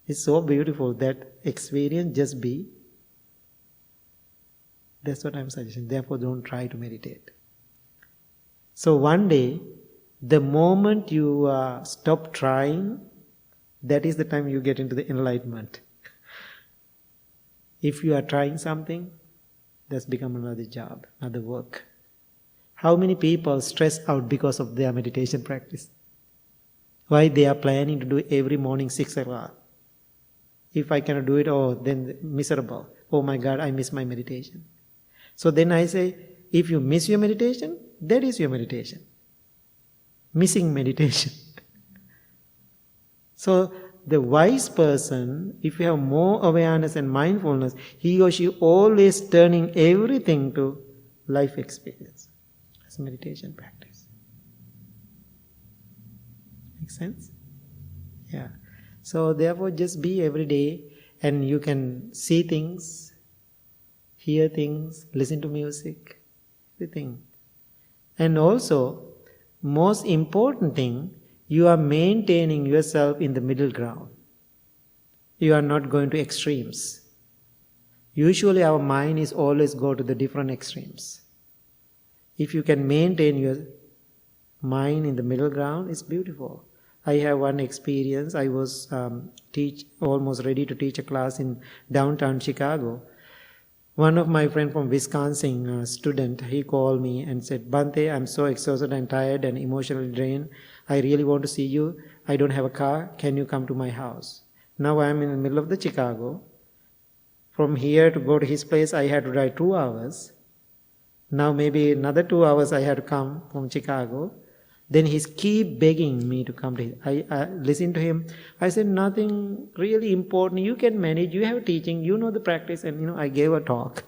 Speaker 1: It's so beautiful, that experience, just be. That's what I'm suggesting. Therefore, don't try to meditate. So one day, the moment you stop trying, that is the time you get into the enlightenment. If you are trying something, that's become another job, another work. How many people stress out because of their meditation practice? Why they are planning to do every morning 6 o'clock? If I cannot do it, then miserable. Oh my God, I miss my meditation. So then I say, if you miss your meditation, that is your meditation. Missing meditation. So the wise person, if you have more awareness and mindfulness, he or she always turning everything to life experience. That's meditation practice. Make sense? Yeah. So therefore just be every day, and you can see things, hear things, listen to music, everything. And also, most important thing, you are maintaining yourself in the middle ground. You are not going to extremes. Usually our mind is always go to the different extremes. If you can maintain your mind in the middle ground, it's beautiful. I have one experience. I was almost ready to teach a class in downtown Chicago. One of my friends from Wisconsin, student, he called me and said, Bhante, I'm so exhausted and tired and emotionally drained. I really want to see you. I don't have a car. Can you come to my house? Now I'm in the middle of the Chicago. From here to go to his place, I had to drive 2 hours. Now maybe another 2 hours I had to come from Chicago. Then he's keep begging me to come to him. I listened to him. I said, nothing really important. You can manage. You have teaching. You know the practice. And, I gave a talk.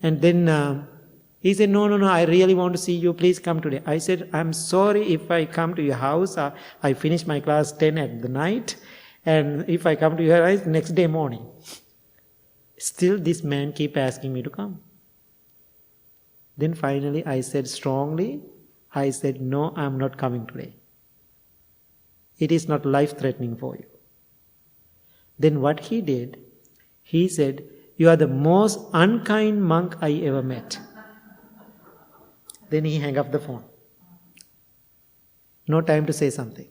Speaker 1: And then he said, no, I really want to see you. Please come today. I said, I'm sorry if I come to your house. I finish my class 10 at the night. And if I come to your house, next day morning. Still this man keep asking me to come. Then finally I said strongly, no, I'm not coming today. It is not life-threatening for you. Then what he did, he said, you are the most unkind monk I ever met. Then he hung up the phone. No time to say something.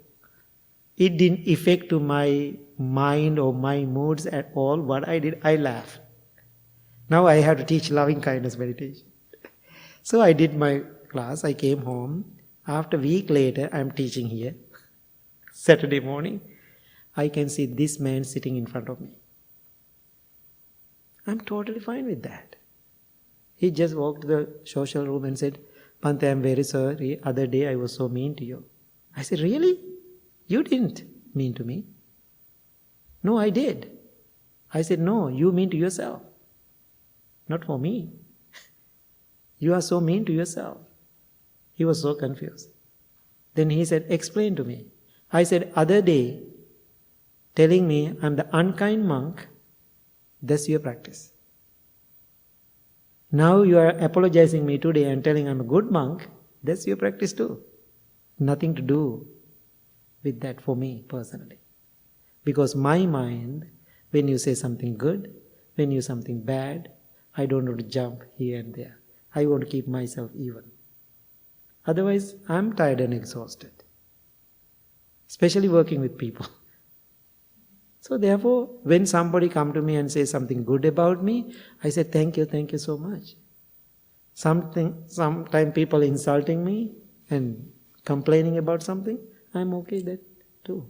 Speaker 1: It didn't affect to my mind or my moods at all. What I did, I laughed. Now I have to teach loving kindness meditation. So I did my class, I came home. After a week later, I'm teaching here. Saturday morning, I can see this man sitting in front of me. I'm totally fine with that. He just walked to the social room and said, Bhante, I'm very sorry. Other day I was so mean to you. I said, really? You didn't mean to me. No, I did. I said, no, you mean to yourself. Not for me. You are so mean to yourself. He was so confused. Then he said, explain to me. I said, other day, telling me I'm the unkind monk, that's your practice. Now you are apologizing me today and telling I'm a good monk, that's your practice too. Nothing to do with that for me personally. Because my mind, when you say something good, when you say something bad, I don't want to jump here and there. I want to keep myself even. Otherwise, I'm tired and exhausted. Especially working with people. So therefore, when somebody come to me and say something good about me, I say, thank you so much. Sometimes people insulting me and complaining about something, I'm okay with that too.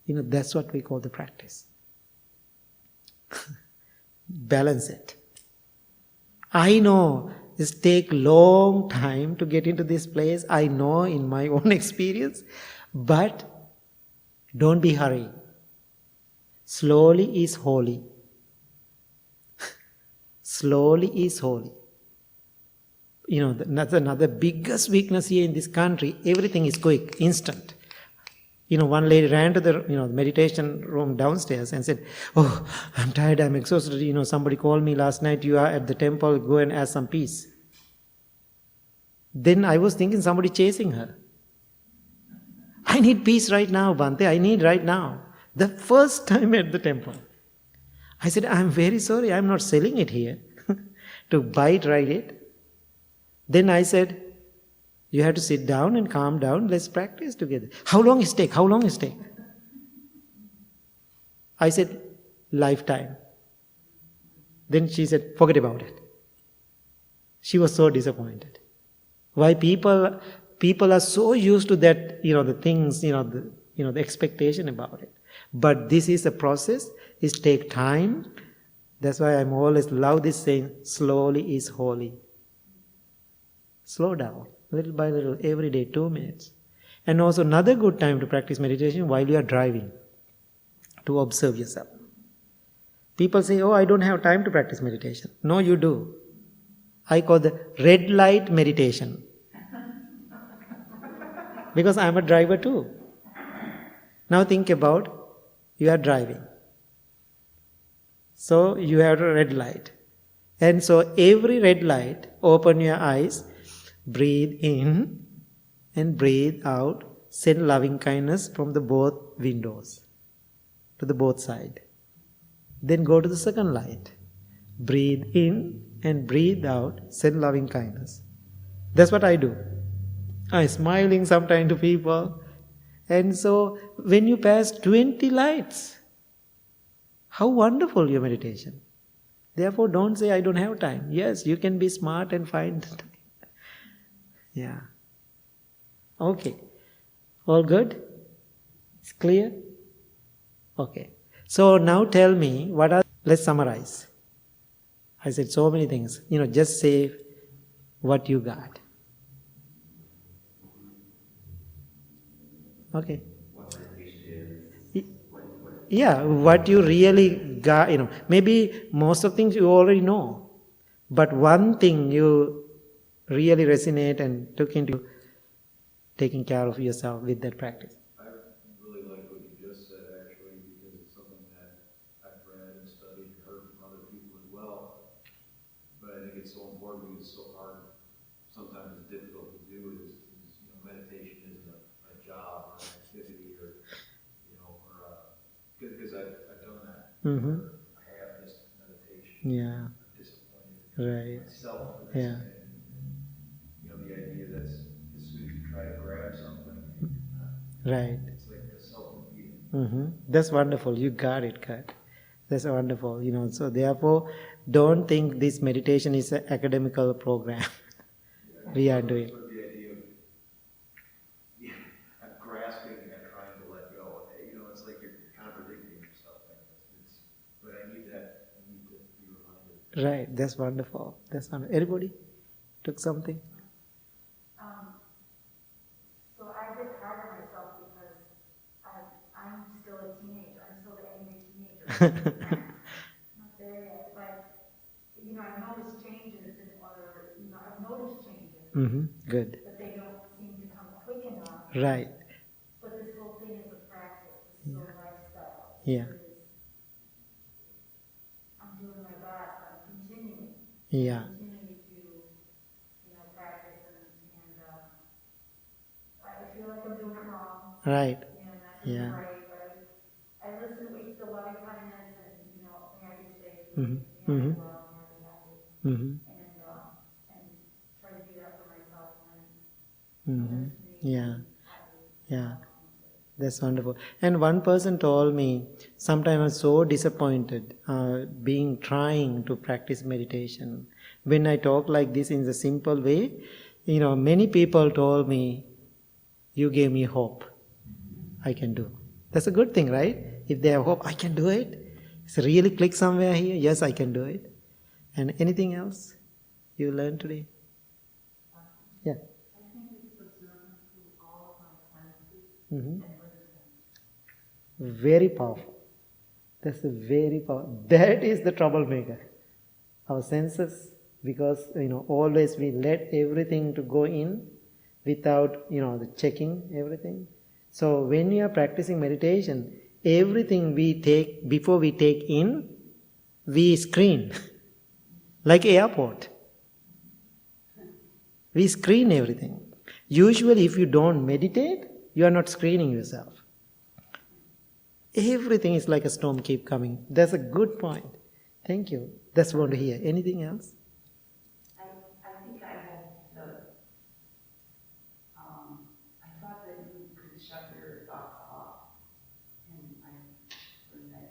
Speaker 1: That's what we call the practice. Balance it. I know it takes long time to get into this place. I know in my own experience. But don't be hurried. Slowly is holy. Slowly is holy. That's another biggest weakness here in this country. Everything is quick, instant. One lady ran to the meditation room downstairs and said, oh, I'm tired, I'm exhausted. Somebody called me last night, you are at the temple, go and ask some peace. Then I was thinking somebody chasing her. I need peace right now, Bhante, I need right now. The first time at the temple. I said, I'm very sorry, I'm not selling it here to buy it, write it. Then I said, you have to sit down and calm down. Let's practice together. How long it take? I said, lifetime. Then she said, forget about it. She was so disappointed. Why people are so used to that, the things, the expectation about it. But this is a process. It takes time. That's why I'm always love this saying, slowly is holy. Slow down. Little by little, every day, 2 minutes. And also another good time to practice meditation while you are driving, to observe yourself. People say, oh, I don't have time to practice meditation. No, you do. I call the red light meditation. Because I'm a driver too. Now think about, you are driving. So you have a red light. And so every red light, open your eyes, breathe in and breathe out. Send loving kindness from the both windows to the both side. Then go to the second light. Breathe in and breathe out. Send loving kindness. That's what I do. I'm smiling sometimes to people. And so when you pass 20 lights, how wonderful your meditation. Therefore don't say I don't have time. Yes, you can be smart and find the time. Yeah. Okay. All good? It's clear? Okay. So now tell me, let's summarize. I said so many things. Just say what you got. Okay. Yeah, what you really got, maybe most of things you already know. But one thing you really resonate and took into taking care of yourself with that practice.
Speaker 3: I really like what you just said, actually, because it's something that I've read and studied and heard from other people as well. But I think it's so important because it's so hard, sometimes it's difficult to do, is meditation isn't a job or an activity because I've done that.
Speaker 1: Mm-hmm.
Speaker 3: I have missed meditation.
Speaker 1: Yeah.
Speaker 3: I'm disappointed
Speaker 1: Right.
Speaker 3: myself for this.
Speaker 1: Yeah.
Speaker 3: And, the idea that as soon as you try to grab something,
Speaker 1: Right.
Speaker 3: it's like a self-defeating.
Speaker 1: Mm-hmm. That's wonderful. You got it, Kat. That's wonderful. So therefore, don't think this meditation is an academical program. We are doing.
Speaker 3: Sort of the idea of grasping and trying to let go. It's like you're contradicting yourself. But I need to be reminded.
Speaker 1: Right. That's wonderful. Everybody took something?
Speaker 2: So I get hard on myself because I'm still a teenager. I'm still the angry teenager. Not there yet, but I've noticed changes in other. I've noticed changes,
Speaker 1: Mm-hmm. Good.
Speaker 2: but they don't seem to come quick enough.
Speaker 1: Right.
Speaker 2: But this whole thing is a practice. This is a lifestyle.
Speaker 1: Yeah.
Speaker 2: I'm doing my best. I'm continuing.
Speaker 1: Yeah.
Speaker 2: Continuing to, practice and I feel like I'm doing it wrong.
Speaker 1: Right.
Speaker 2: And I'm
Speaker 1: Yeah.
Speaker 2: right, but I listen to the loving kindness and, happy state.
Speaker 1: Mm-hmm. Mm-hmm.
Speaker 2: Well, I'm happy.
Speaker 1: Mm-hmm.
Speaker 2: And try to do that for myself and
Speaker 1: Mm-hmm.
Speaker 2: others to be
Speaker 1: Yeah.
Speaker 2: happy.
Speaker 1: Yeah. That's wonderful. And one person told me, sometimes I was so disappointed trying to practice meditation. When I talk like this in a simple way, many people told me, you gave me hope. I can do. That's a good thing, right? If they have hope, I can do it. It's really click somewhere here. Yes, I can do it. And anything else you learned today? Yeah.
Speaker 4: I think it's observant to all of my senses
Speaker 1: Mm-hmm.
Speaker 4: and listening.
Speaker 1: Very powerful. That's a very powerful. That is the troublemaker. Our senses, because always we let everything to go in without the checking everything. So when you are practicing meditation, everything we take before we take in, we screen like airport. We screen everything. Usually, if you don't meditate, you are not screening yourself. Everything is like a storm keep coming. That's a good point. Thank you. That's what I want to hear. Anything else?
Speaker 4: I think I had I thought that you could shut your thoughts off, and I learned that.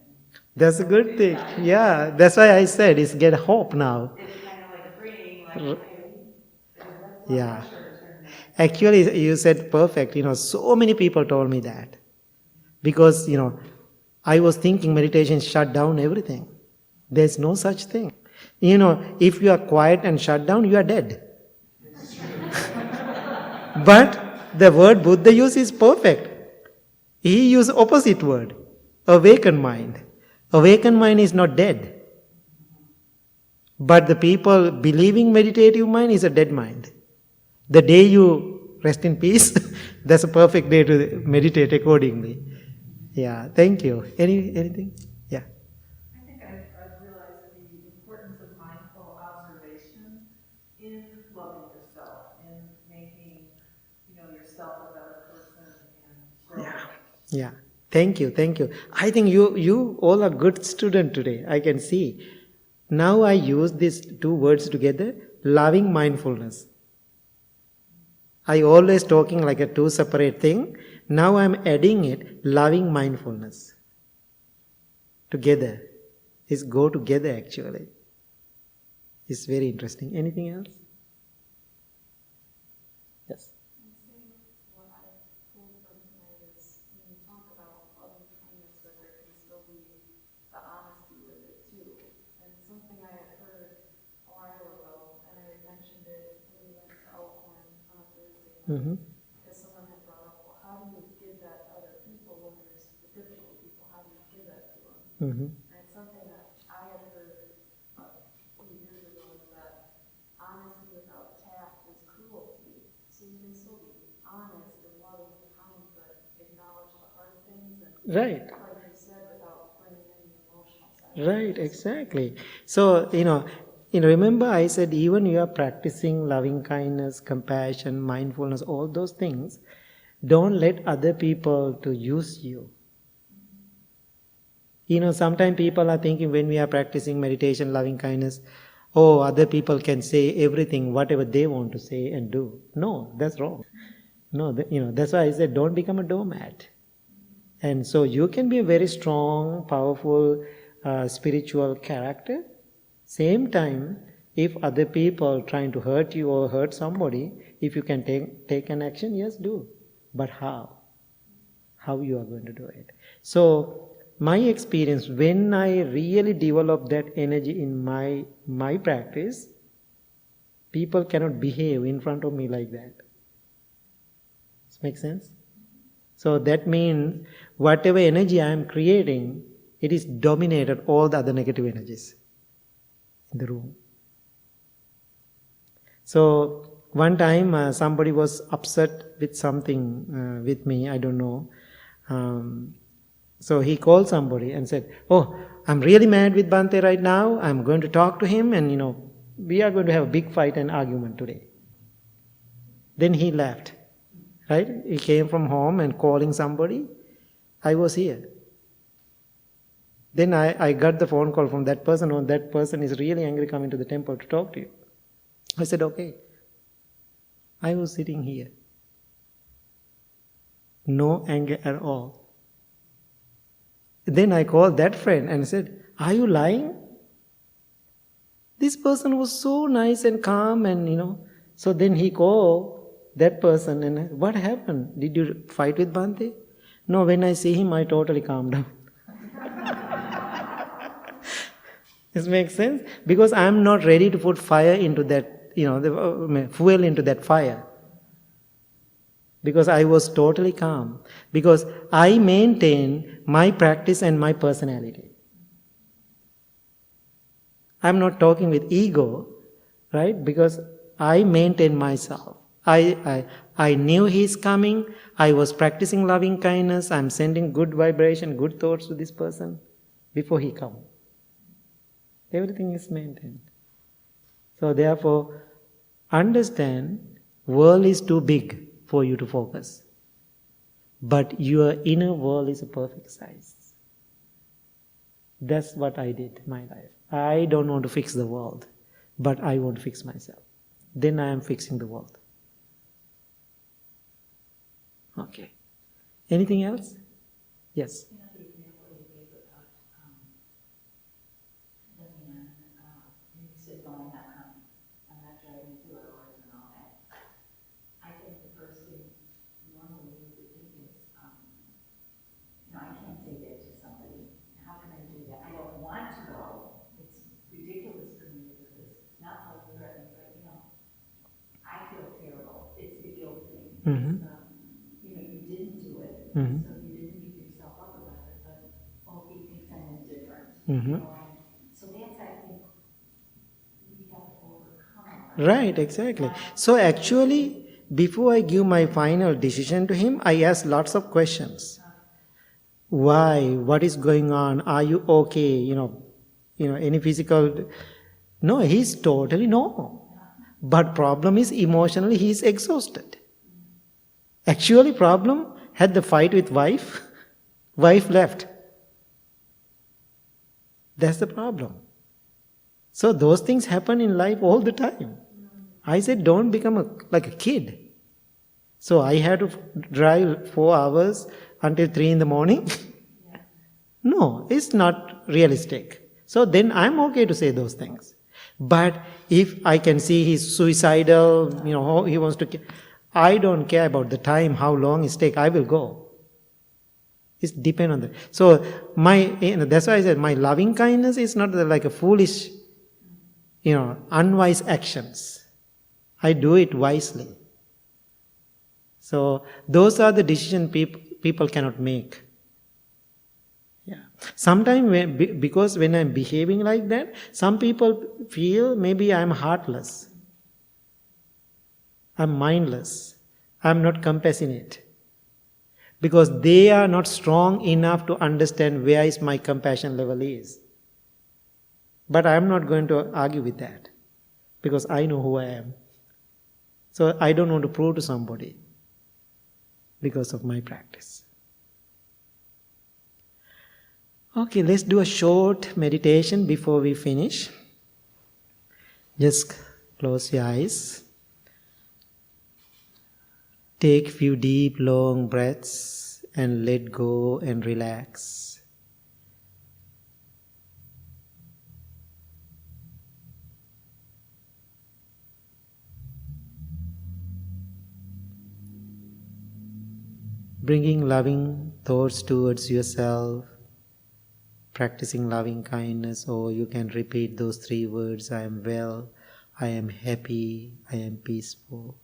Speaker 1: That's a good thing. Yeah, that's why I said it's get hope now.
Speaker 4: It's kind of like freeing, like, okay, that's
Speaker 1: Yeah.
Speaker 4: pressure to turn that.
Speaker 1: Actually, you said perfect. So many people told me that. Because, I was thinking meditation shut down everything. There's no such thing. If you are quiet and shut down, you are dead. But the word Buddha used is perfect. He used opposite word, awakened mind. Awakened mind is not dead. But the people believing meditative mind is a dead mind. The day you rest in peace, that's a perfect day to meditate accordingly. Yeah, thank you. Anything? Yeah.
Speaker 5: I think I've realized the importance of mindful observation in loving yourself, in making, yourself a better person and growing.
Speaker 1: Yeah. Thank you. I think you all are good student today. I can see. Now I use these two words together, loving mindfulness. I always talking like a two separate thing. Now I'm adding it, loving mindfulness. Together. It's go together actually. It's very interesting. Anything else? Yes.
Speaker 6: What I pulled from tonight is when you talk about loving kindness, that there can still be the honesty with it too. And something I had heard a while ago, and I mentioned it when we went to Elkhorn on a Thursday night, because someone had brought up, well, how do you give that to other people when there's the difficult people? How do you give that to them? And it's something that I had heard a few years ago, is that honesty without tact is cruelty. So you can still be honest and loving and kind, but acknowledge the hard things and,
Speaker 1: Right.
Speaker 6: like you said, without bringing in the emotional side.
Speaker 1: Right, exactly. So, remember I said even you are practicing loving kindness, compassion, mindfulness, all those things, don't let other people to use you. Sometimes people are thinking when we are practicing meditation, loving kindness, oh, other people can say everything, whatever they want to say and do. No, that's wrong. No, that's why I said don't become a doormat. And so you can be a very strong, powerful, spiritual character. Same time, if other people trying to hurt you or hurt somebody, if you can take an action, yes, do. But how? How you are going to do it? So, my experience, when I really develop that energy in my practice, people cannot behave in front of me like that. Does it make sense? So that means whatever energy I am creating, it is dominated all the other negative energies in the room. So one time somebody was upset with something with me, I don't know. So he called somebody and said, oh, I'm really mad with Bhante right now. I'm going to talk to him and we are going to have a big fight and argument today. Then he left. Right? He came from home and calling somebody. I was here. Then I got the phone call from that person. Oh, that person is really angry coming to the temple to talk to you. I said, okay. I was sitting here. No anger at all. Then I called that friend and said, are you lying? This person was so nice and calm and So then he called that person and what happened? Did you fight with Bhante? No, when I see him, I totally calm down. This makes sense? Because I am not ready to put fire into that, the fuel into that fire. Because I was totally calm. Because I maintain my practice and my personality. I'm not talking with ego, right? Because I maintain myself. I knew he's coming. I was practicing loving kindness. I'm sending good vibration, good thoughts to this person before he comes. Everything is maintained. So therefore, understand, world is too big for you to focus. But your inner world is a perfect size. That's what I did in my life. I don't want to fix the world, but I want to fix myself. Then I am fixing the world. Okay. Anything else? Yes.
Speaker 4: The example you gave about living on, you said, no, I'm not driving 2 hours and all that. I think the first thing normally you would think is, I can't say that to somebody. How can I do that? I don't want to go. It's ridiculous for me to do this. Not like threatening, but I feel terrible. It's the guilt thing.
Speaker 1: Mm-hmm.
Speaker 4: You didn't do it,
Speaker 1: Mm-hmm.
Speaker 4: so you didn't beat yourself up about it, but, he thinks I'm indifferent.
Speaker 1: Mm-hmm.
Speaker 4: So that's, I think, we have to overcome.
Speaker 1: Right, exactly. So actually, before I give my final decision to him, I ask lots of questions. Why? What is going on? Are you okay? Any physical... No, he's totally no. But problem is emotionally he is exhausted. Actually problem had the fight with wife. Wife left. That's the problem. So those things happen in life all the time. I said don't become like a kid. So I had to drive 4 hours until 3 in the morning. No, it's not realistic. So then I'm okay to say those things. But if I can see he's suicidal, he wants to... I don't care about the time, how long it takes, I will go. It depends on that. So that's why I said my loving kindness is not like a foolish, unwise actions. I do it wisely. So those are the decisions people cannot make. Yeah. Sometimes because when I'm behaving like that, some people feel maybe I'm heartless. I'm mindless. I'm not compassionate. Because they are not strong enough to understand where is my compassion level is. But I'm not going to argue with that. Because I know who I am. So I don't want to prove to somebody. Because of my practice. Okay, let's do a short meditation before we finish. Just close your eyes. Take few deep, long breaths and let go and relax. Bringing loving thoughts towards yourself, practicing loving kindness, or you can repeat those 3 words, I am well, I am happy, I am peaceful.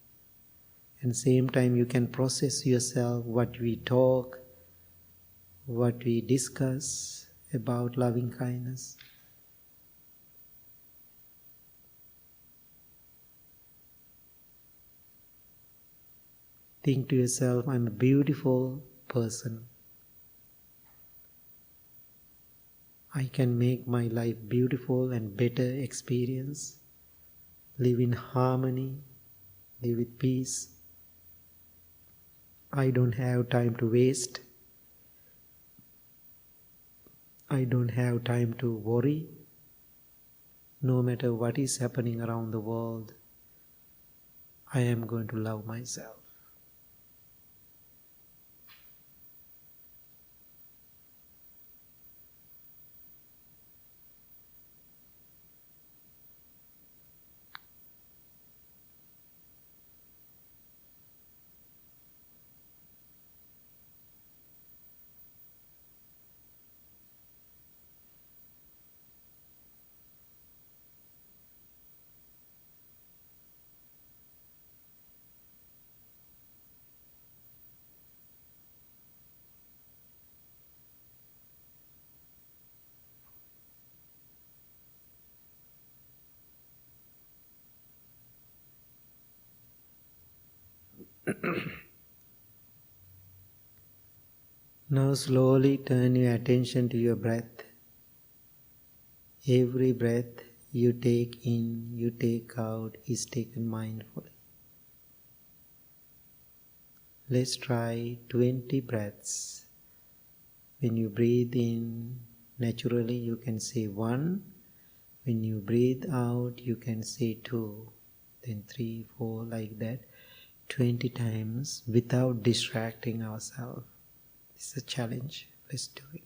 Speaker 1: And same time you can process yourself, what we talk, what we discuss about loving kindness. Think to yourself, I'm a beautiful person. I can make my life beautiful and better experience. Live in harmony, live with peace. I don't have time to waste. I don't have time to worry. No matter what is happening around the world, I am going to love myself. Now slowly turn your attention to your breath. Every breath you take in, you take out is taken mindfully. Let's try 20 breaths. When you breathe in, naturally you can say 1. When you breathe out, you can say 2. Then 3, 4, like that. 20 times without distracting ourselves. It's a challenge. Let's do it.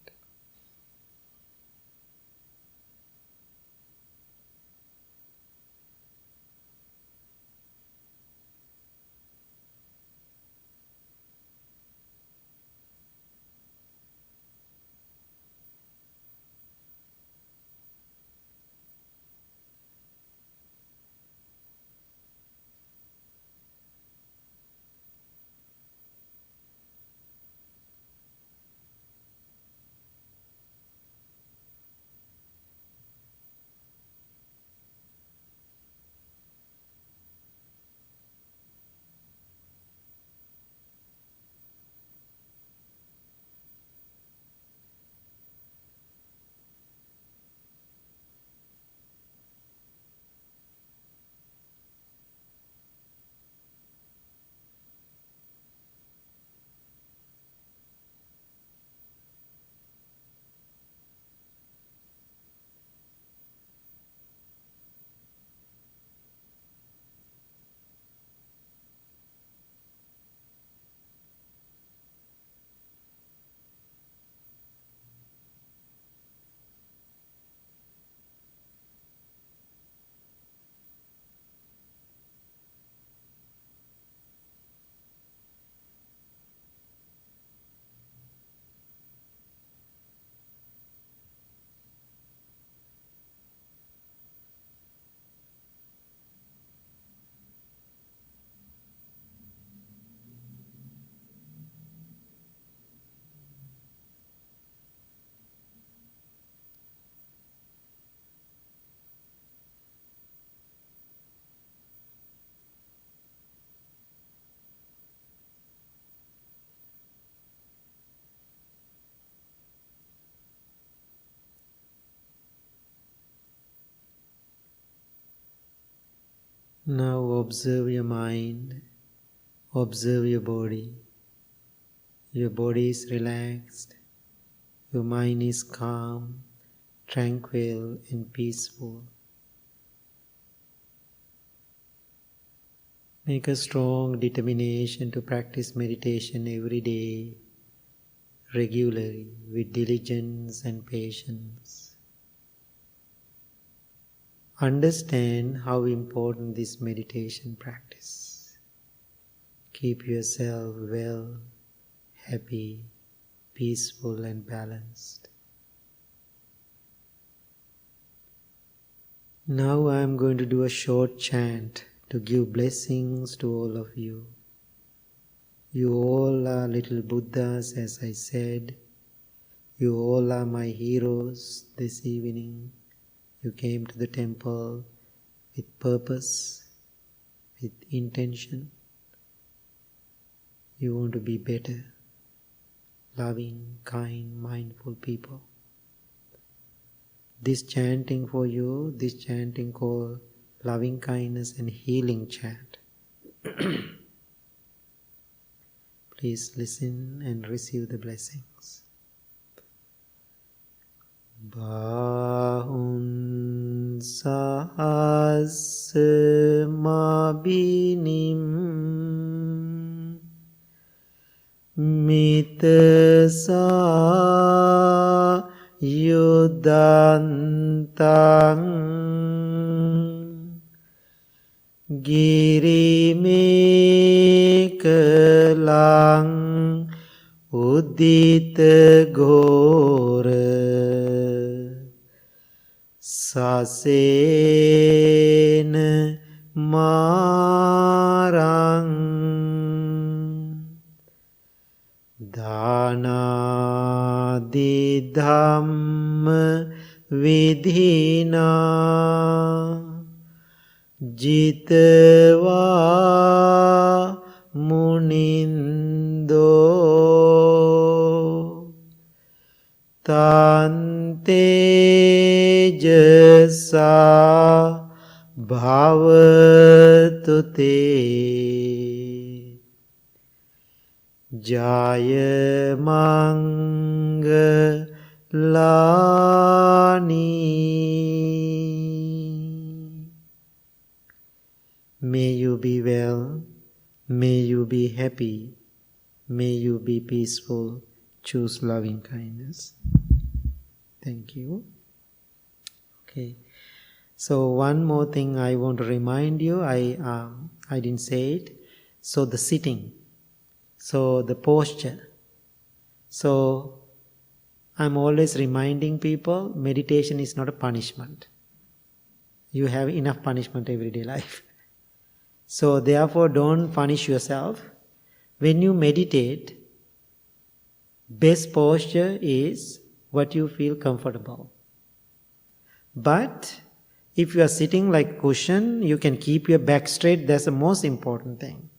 Speaker 1: Now observe your mind, observe your body. Your body is relaxed, your mind is calm, tranquil and peaceful. Make a strong determination to practice meditation every day, regularly, with diligence and patience. Understand how important this meditation practice. Keep yourself well, happy, peaceful and balanced. Now I am going to do a short chant to give blessings to all of you. You all are little Buddhas, as I said. You all are my heroes this evening. You came to the temple with purpose, with intention. You want to be better, loving, kind, mindful people. This chanting for you, this chanting called loving kindness and healing chant. Please listen and receive the blessings. Bahun sahasmabinim mitasa yudantang girimekalang udita gora sasena marang dhanadi dhamma vidhina jitva munindo tante jasa bhavatu te jaya mangalani. May you be well, may you be happy, may you be peaceful. Choose loving kindness. Thank you. Okay. So one more thing I want to remind you. I didn't say it. So the sitting. So the posture. So I'm always reminding people, meditation is not a punishment. You have enough punishment everyday life. So therefore don't punish yourself. When you meditate, best posture is what you feel comfortable. But if you are sitting like cushion, you can keep your back straight. That's the most important thing.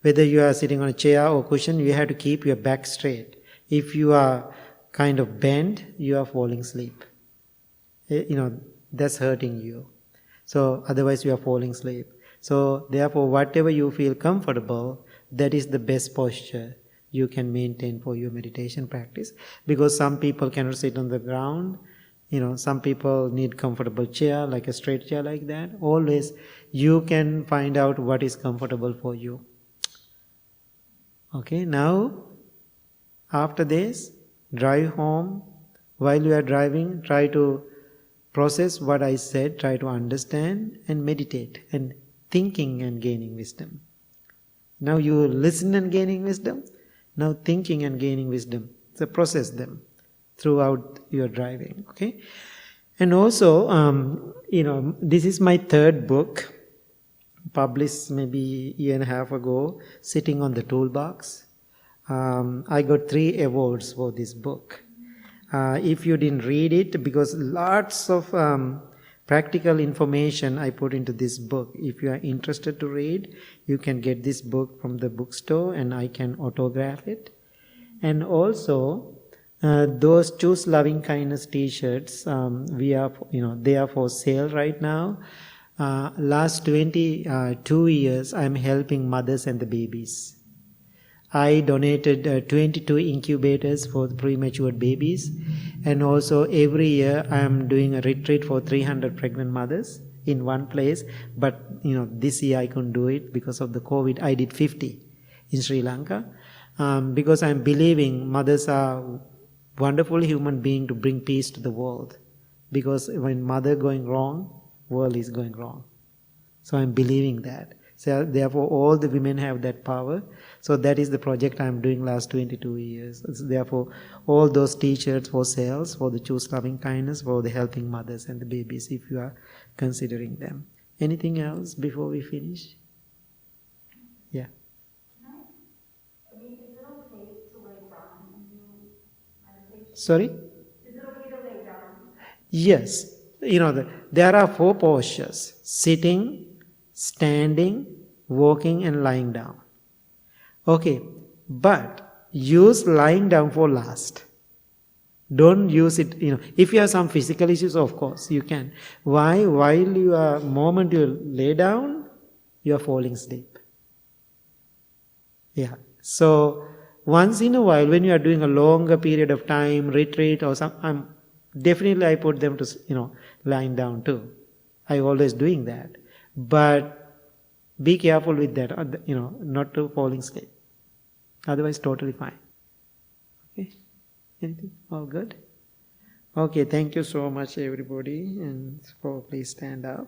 Speaker 1: Whether you are sitting on a chair or cushion, you have to keep your back straight. If you are kind of bent, you are falling asleep. That's hurting you. So otherwise you are falling asleep. So therefore, whatever you feel comfortable, that is the best posture you can maintain for your meditation practice. Because some people cannot sit on the ground. Some people need comfortable chair, like a straight chair like that. Always you can find out what is comfortable for you. Okay, now after this, drive home. While you are driving, try to process what I said, try to understand and meditate and thinking and gaining wisdom. Now you listen and gaining wisdom. Now thinking and gaining wisdom. So process them throughout your driving. Okay? And also, this is my third book, published maybe a year and a half ago, Sitting on the Toolbox. I got 3 awards for this book. If you didn't read it, because lots of practical information I put into this book. If you are interested to read, you can get this book from the bookstore and I can autograph it. And also, those Choose Loving Kindness t-shirts, they are for sale right now. Last 22 years, I'm helping mothers and the babies. I donated 22 incubators for the premature babies, and also every year I am doing a retreat for 300 pregnant mothers in one place. But this year I couldn't do it because of the COVID. I did 50 in Sri Lanka because I'm believing mothers are wonderful human beings to bring peace to the world. Because when mother going wrong, world is going wrong. So I'm believing that. So therefore all the women have that power. So that is the project I'm doing last 22 years. Therefore all those t-shirts for sales, for the choose loving kindness, for the helping mothers and the babies, if you are considering them. Anything else before we finish? Yeah.
Speaker 2: Is it okay to lay down and do meditation?
Speaker 1: Sorry?
Speaker 2: Is it okay to lay down?
Speaker 1: Yes. There are 4 postures: sitting, standing, walking, and lying down. Okay, but use lying down for last. Don't use it, if you have some physical issues, of course, you can. Why? While moment you lay down, you are falling asleep. Yeah. So, once in a while, when you are doing a longer period of time, retreat or some, definitely I put them to, lying down too. I always doing that. But be careful with that, not to falling asleep. Otherwise, totally fine. Okay? Anything? All good? Okay, thank you so much, everybody. And please stand up.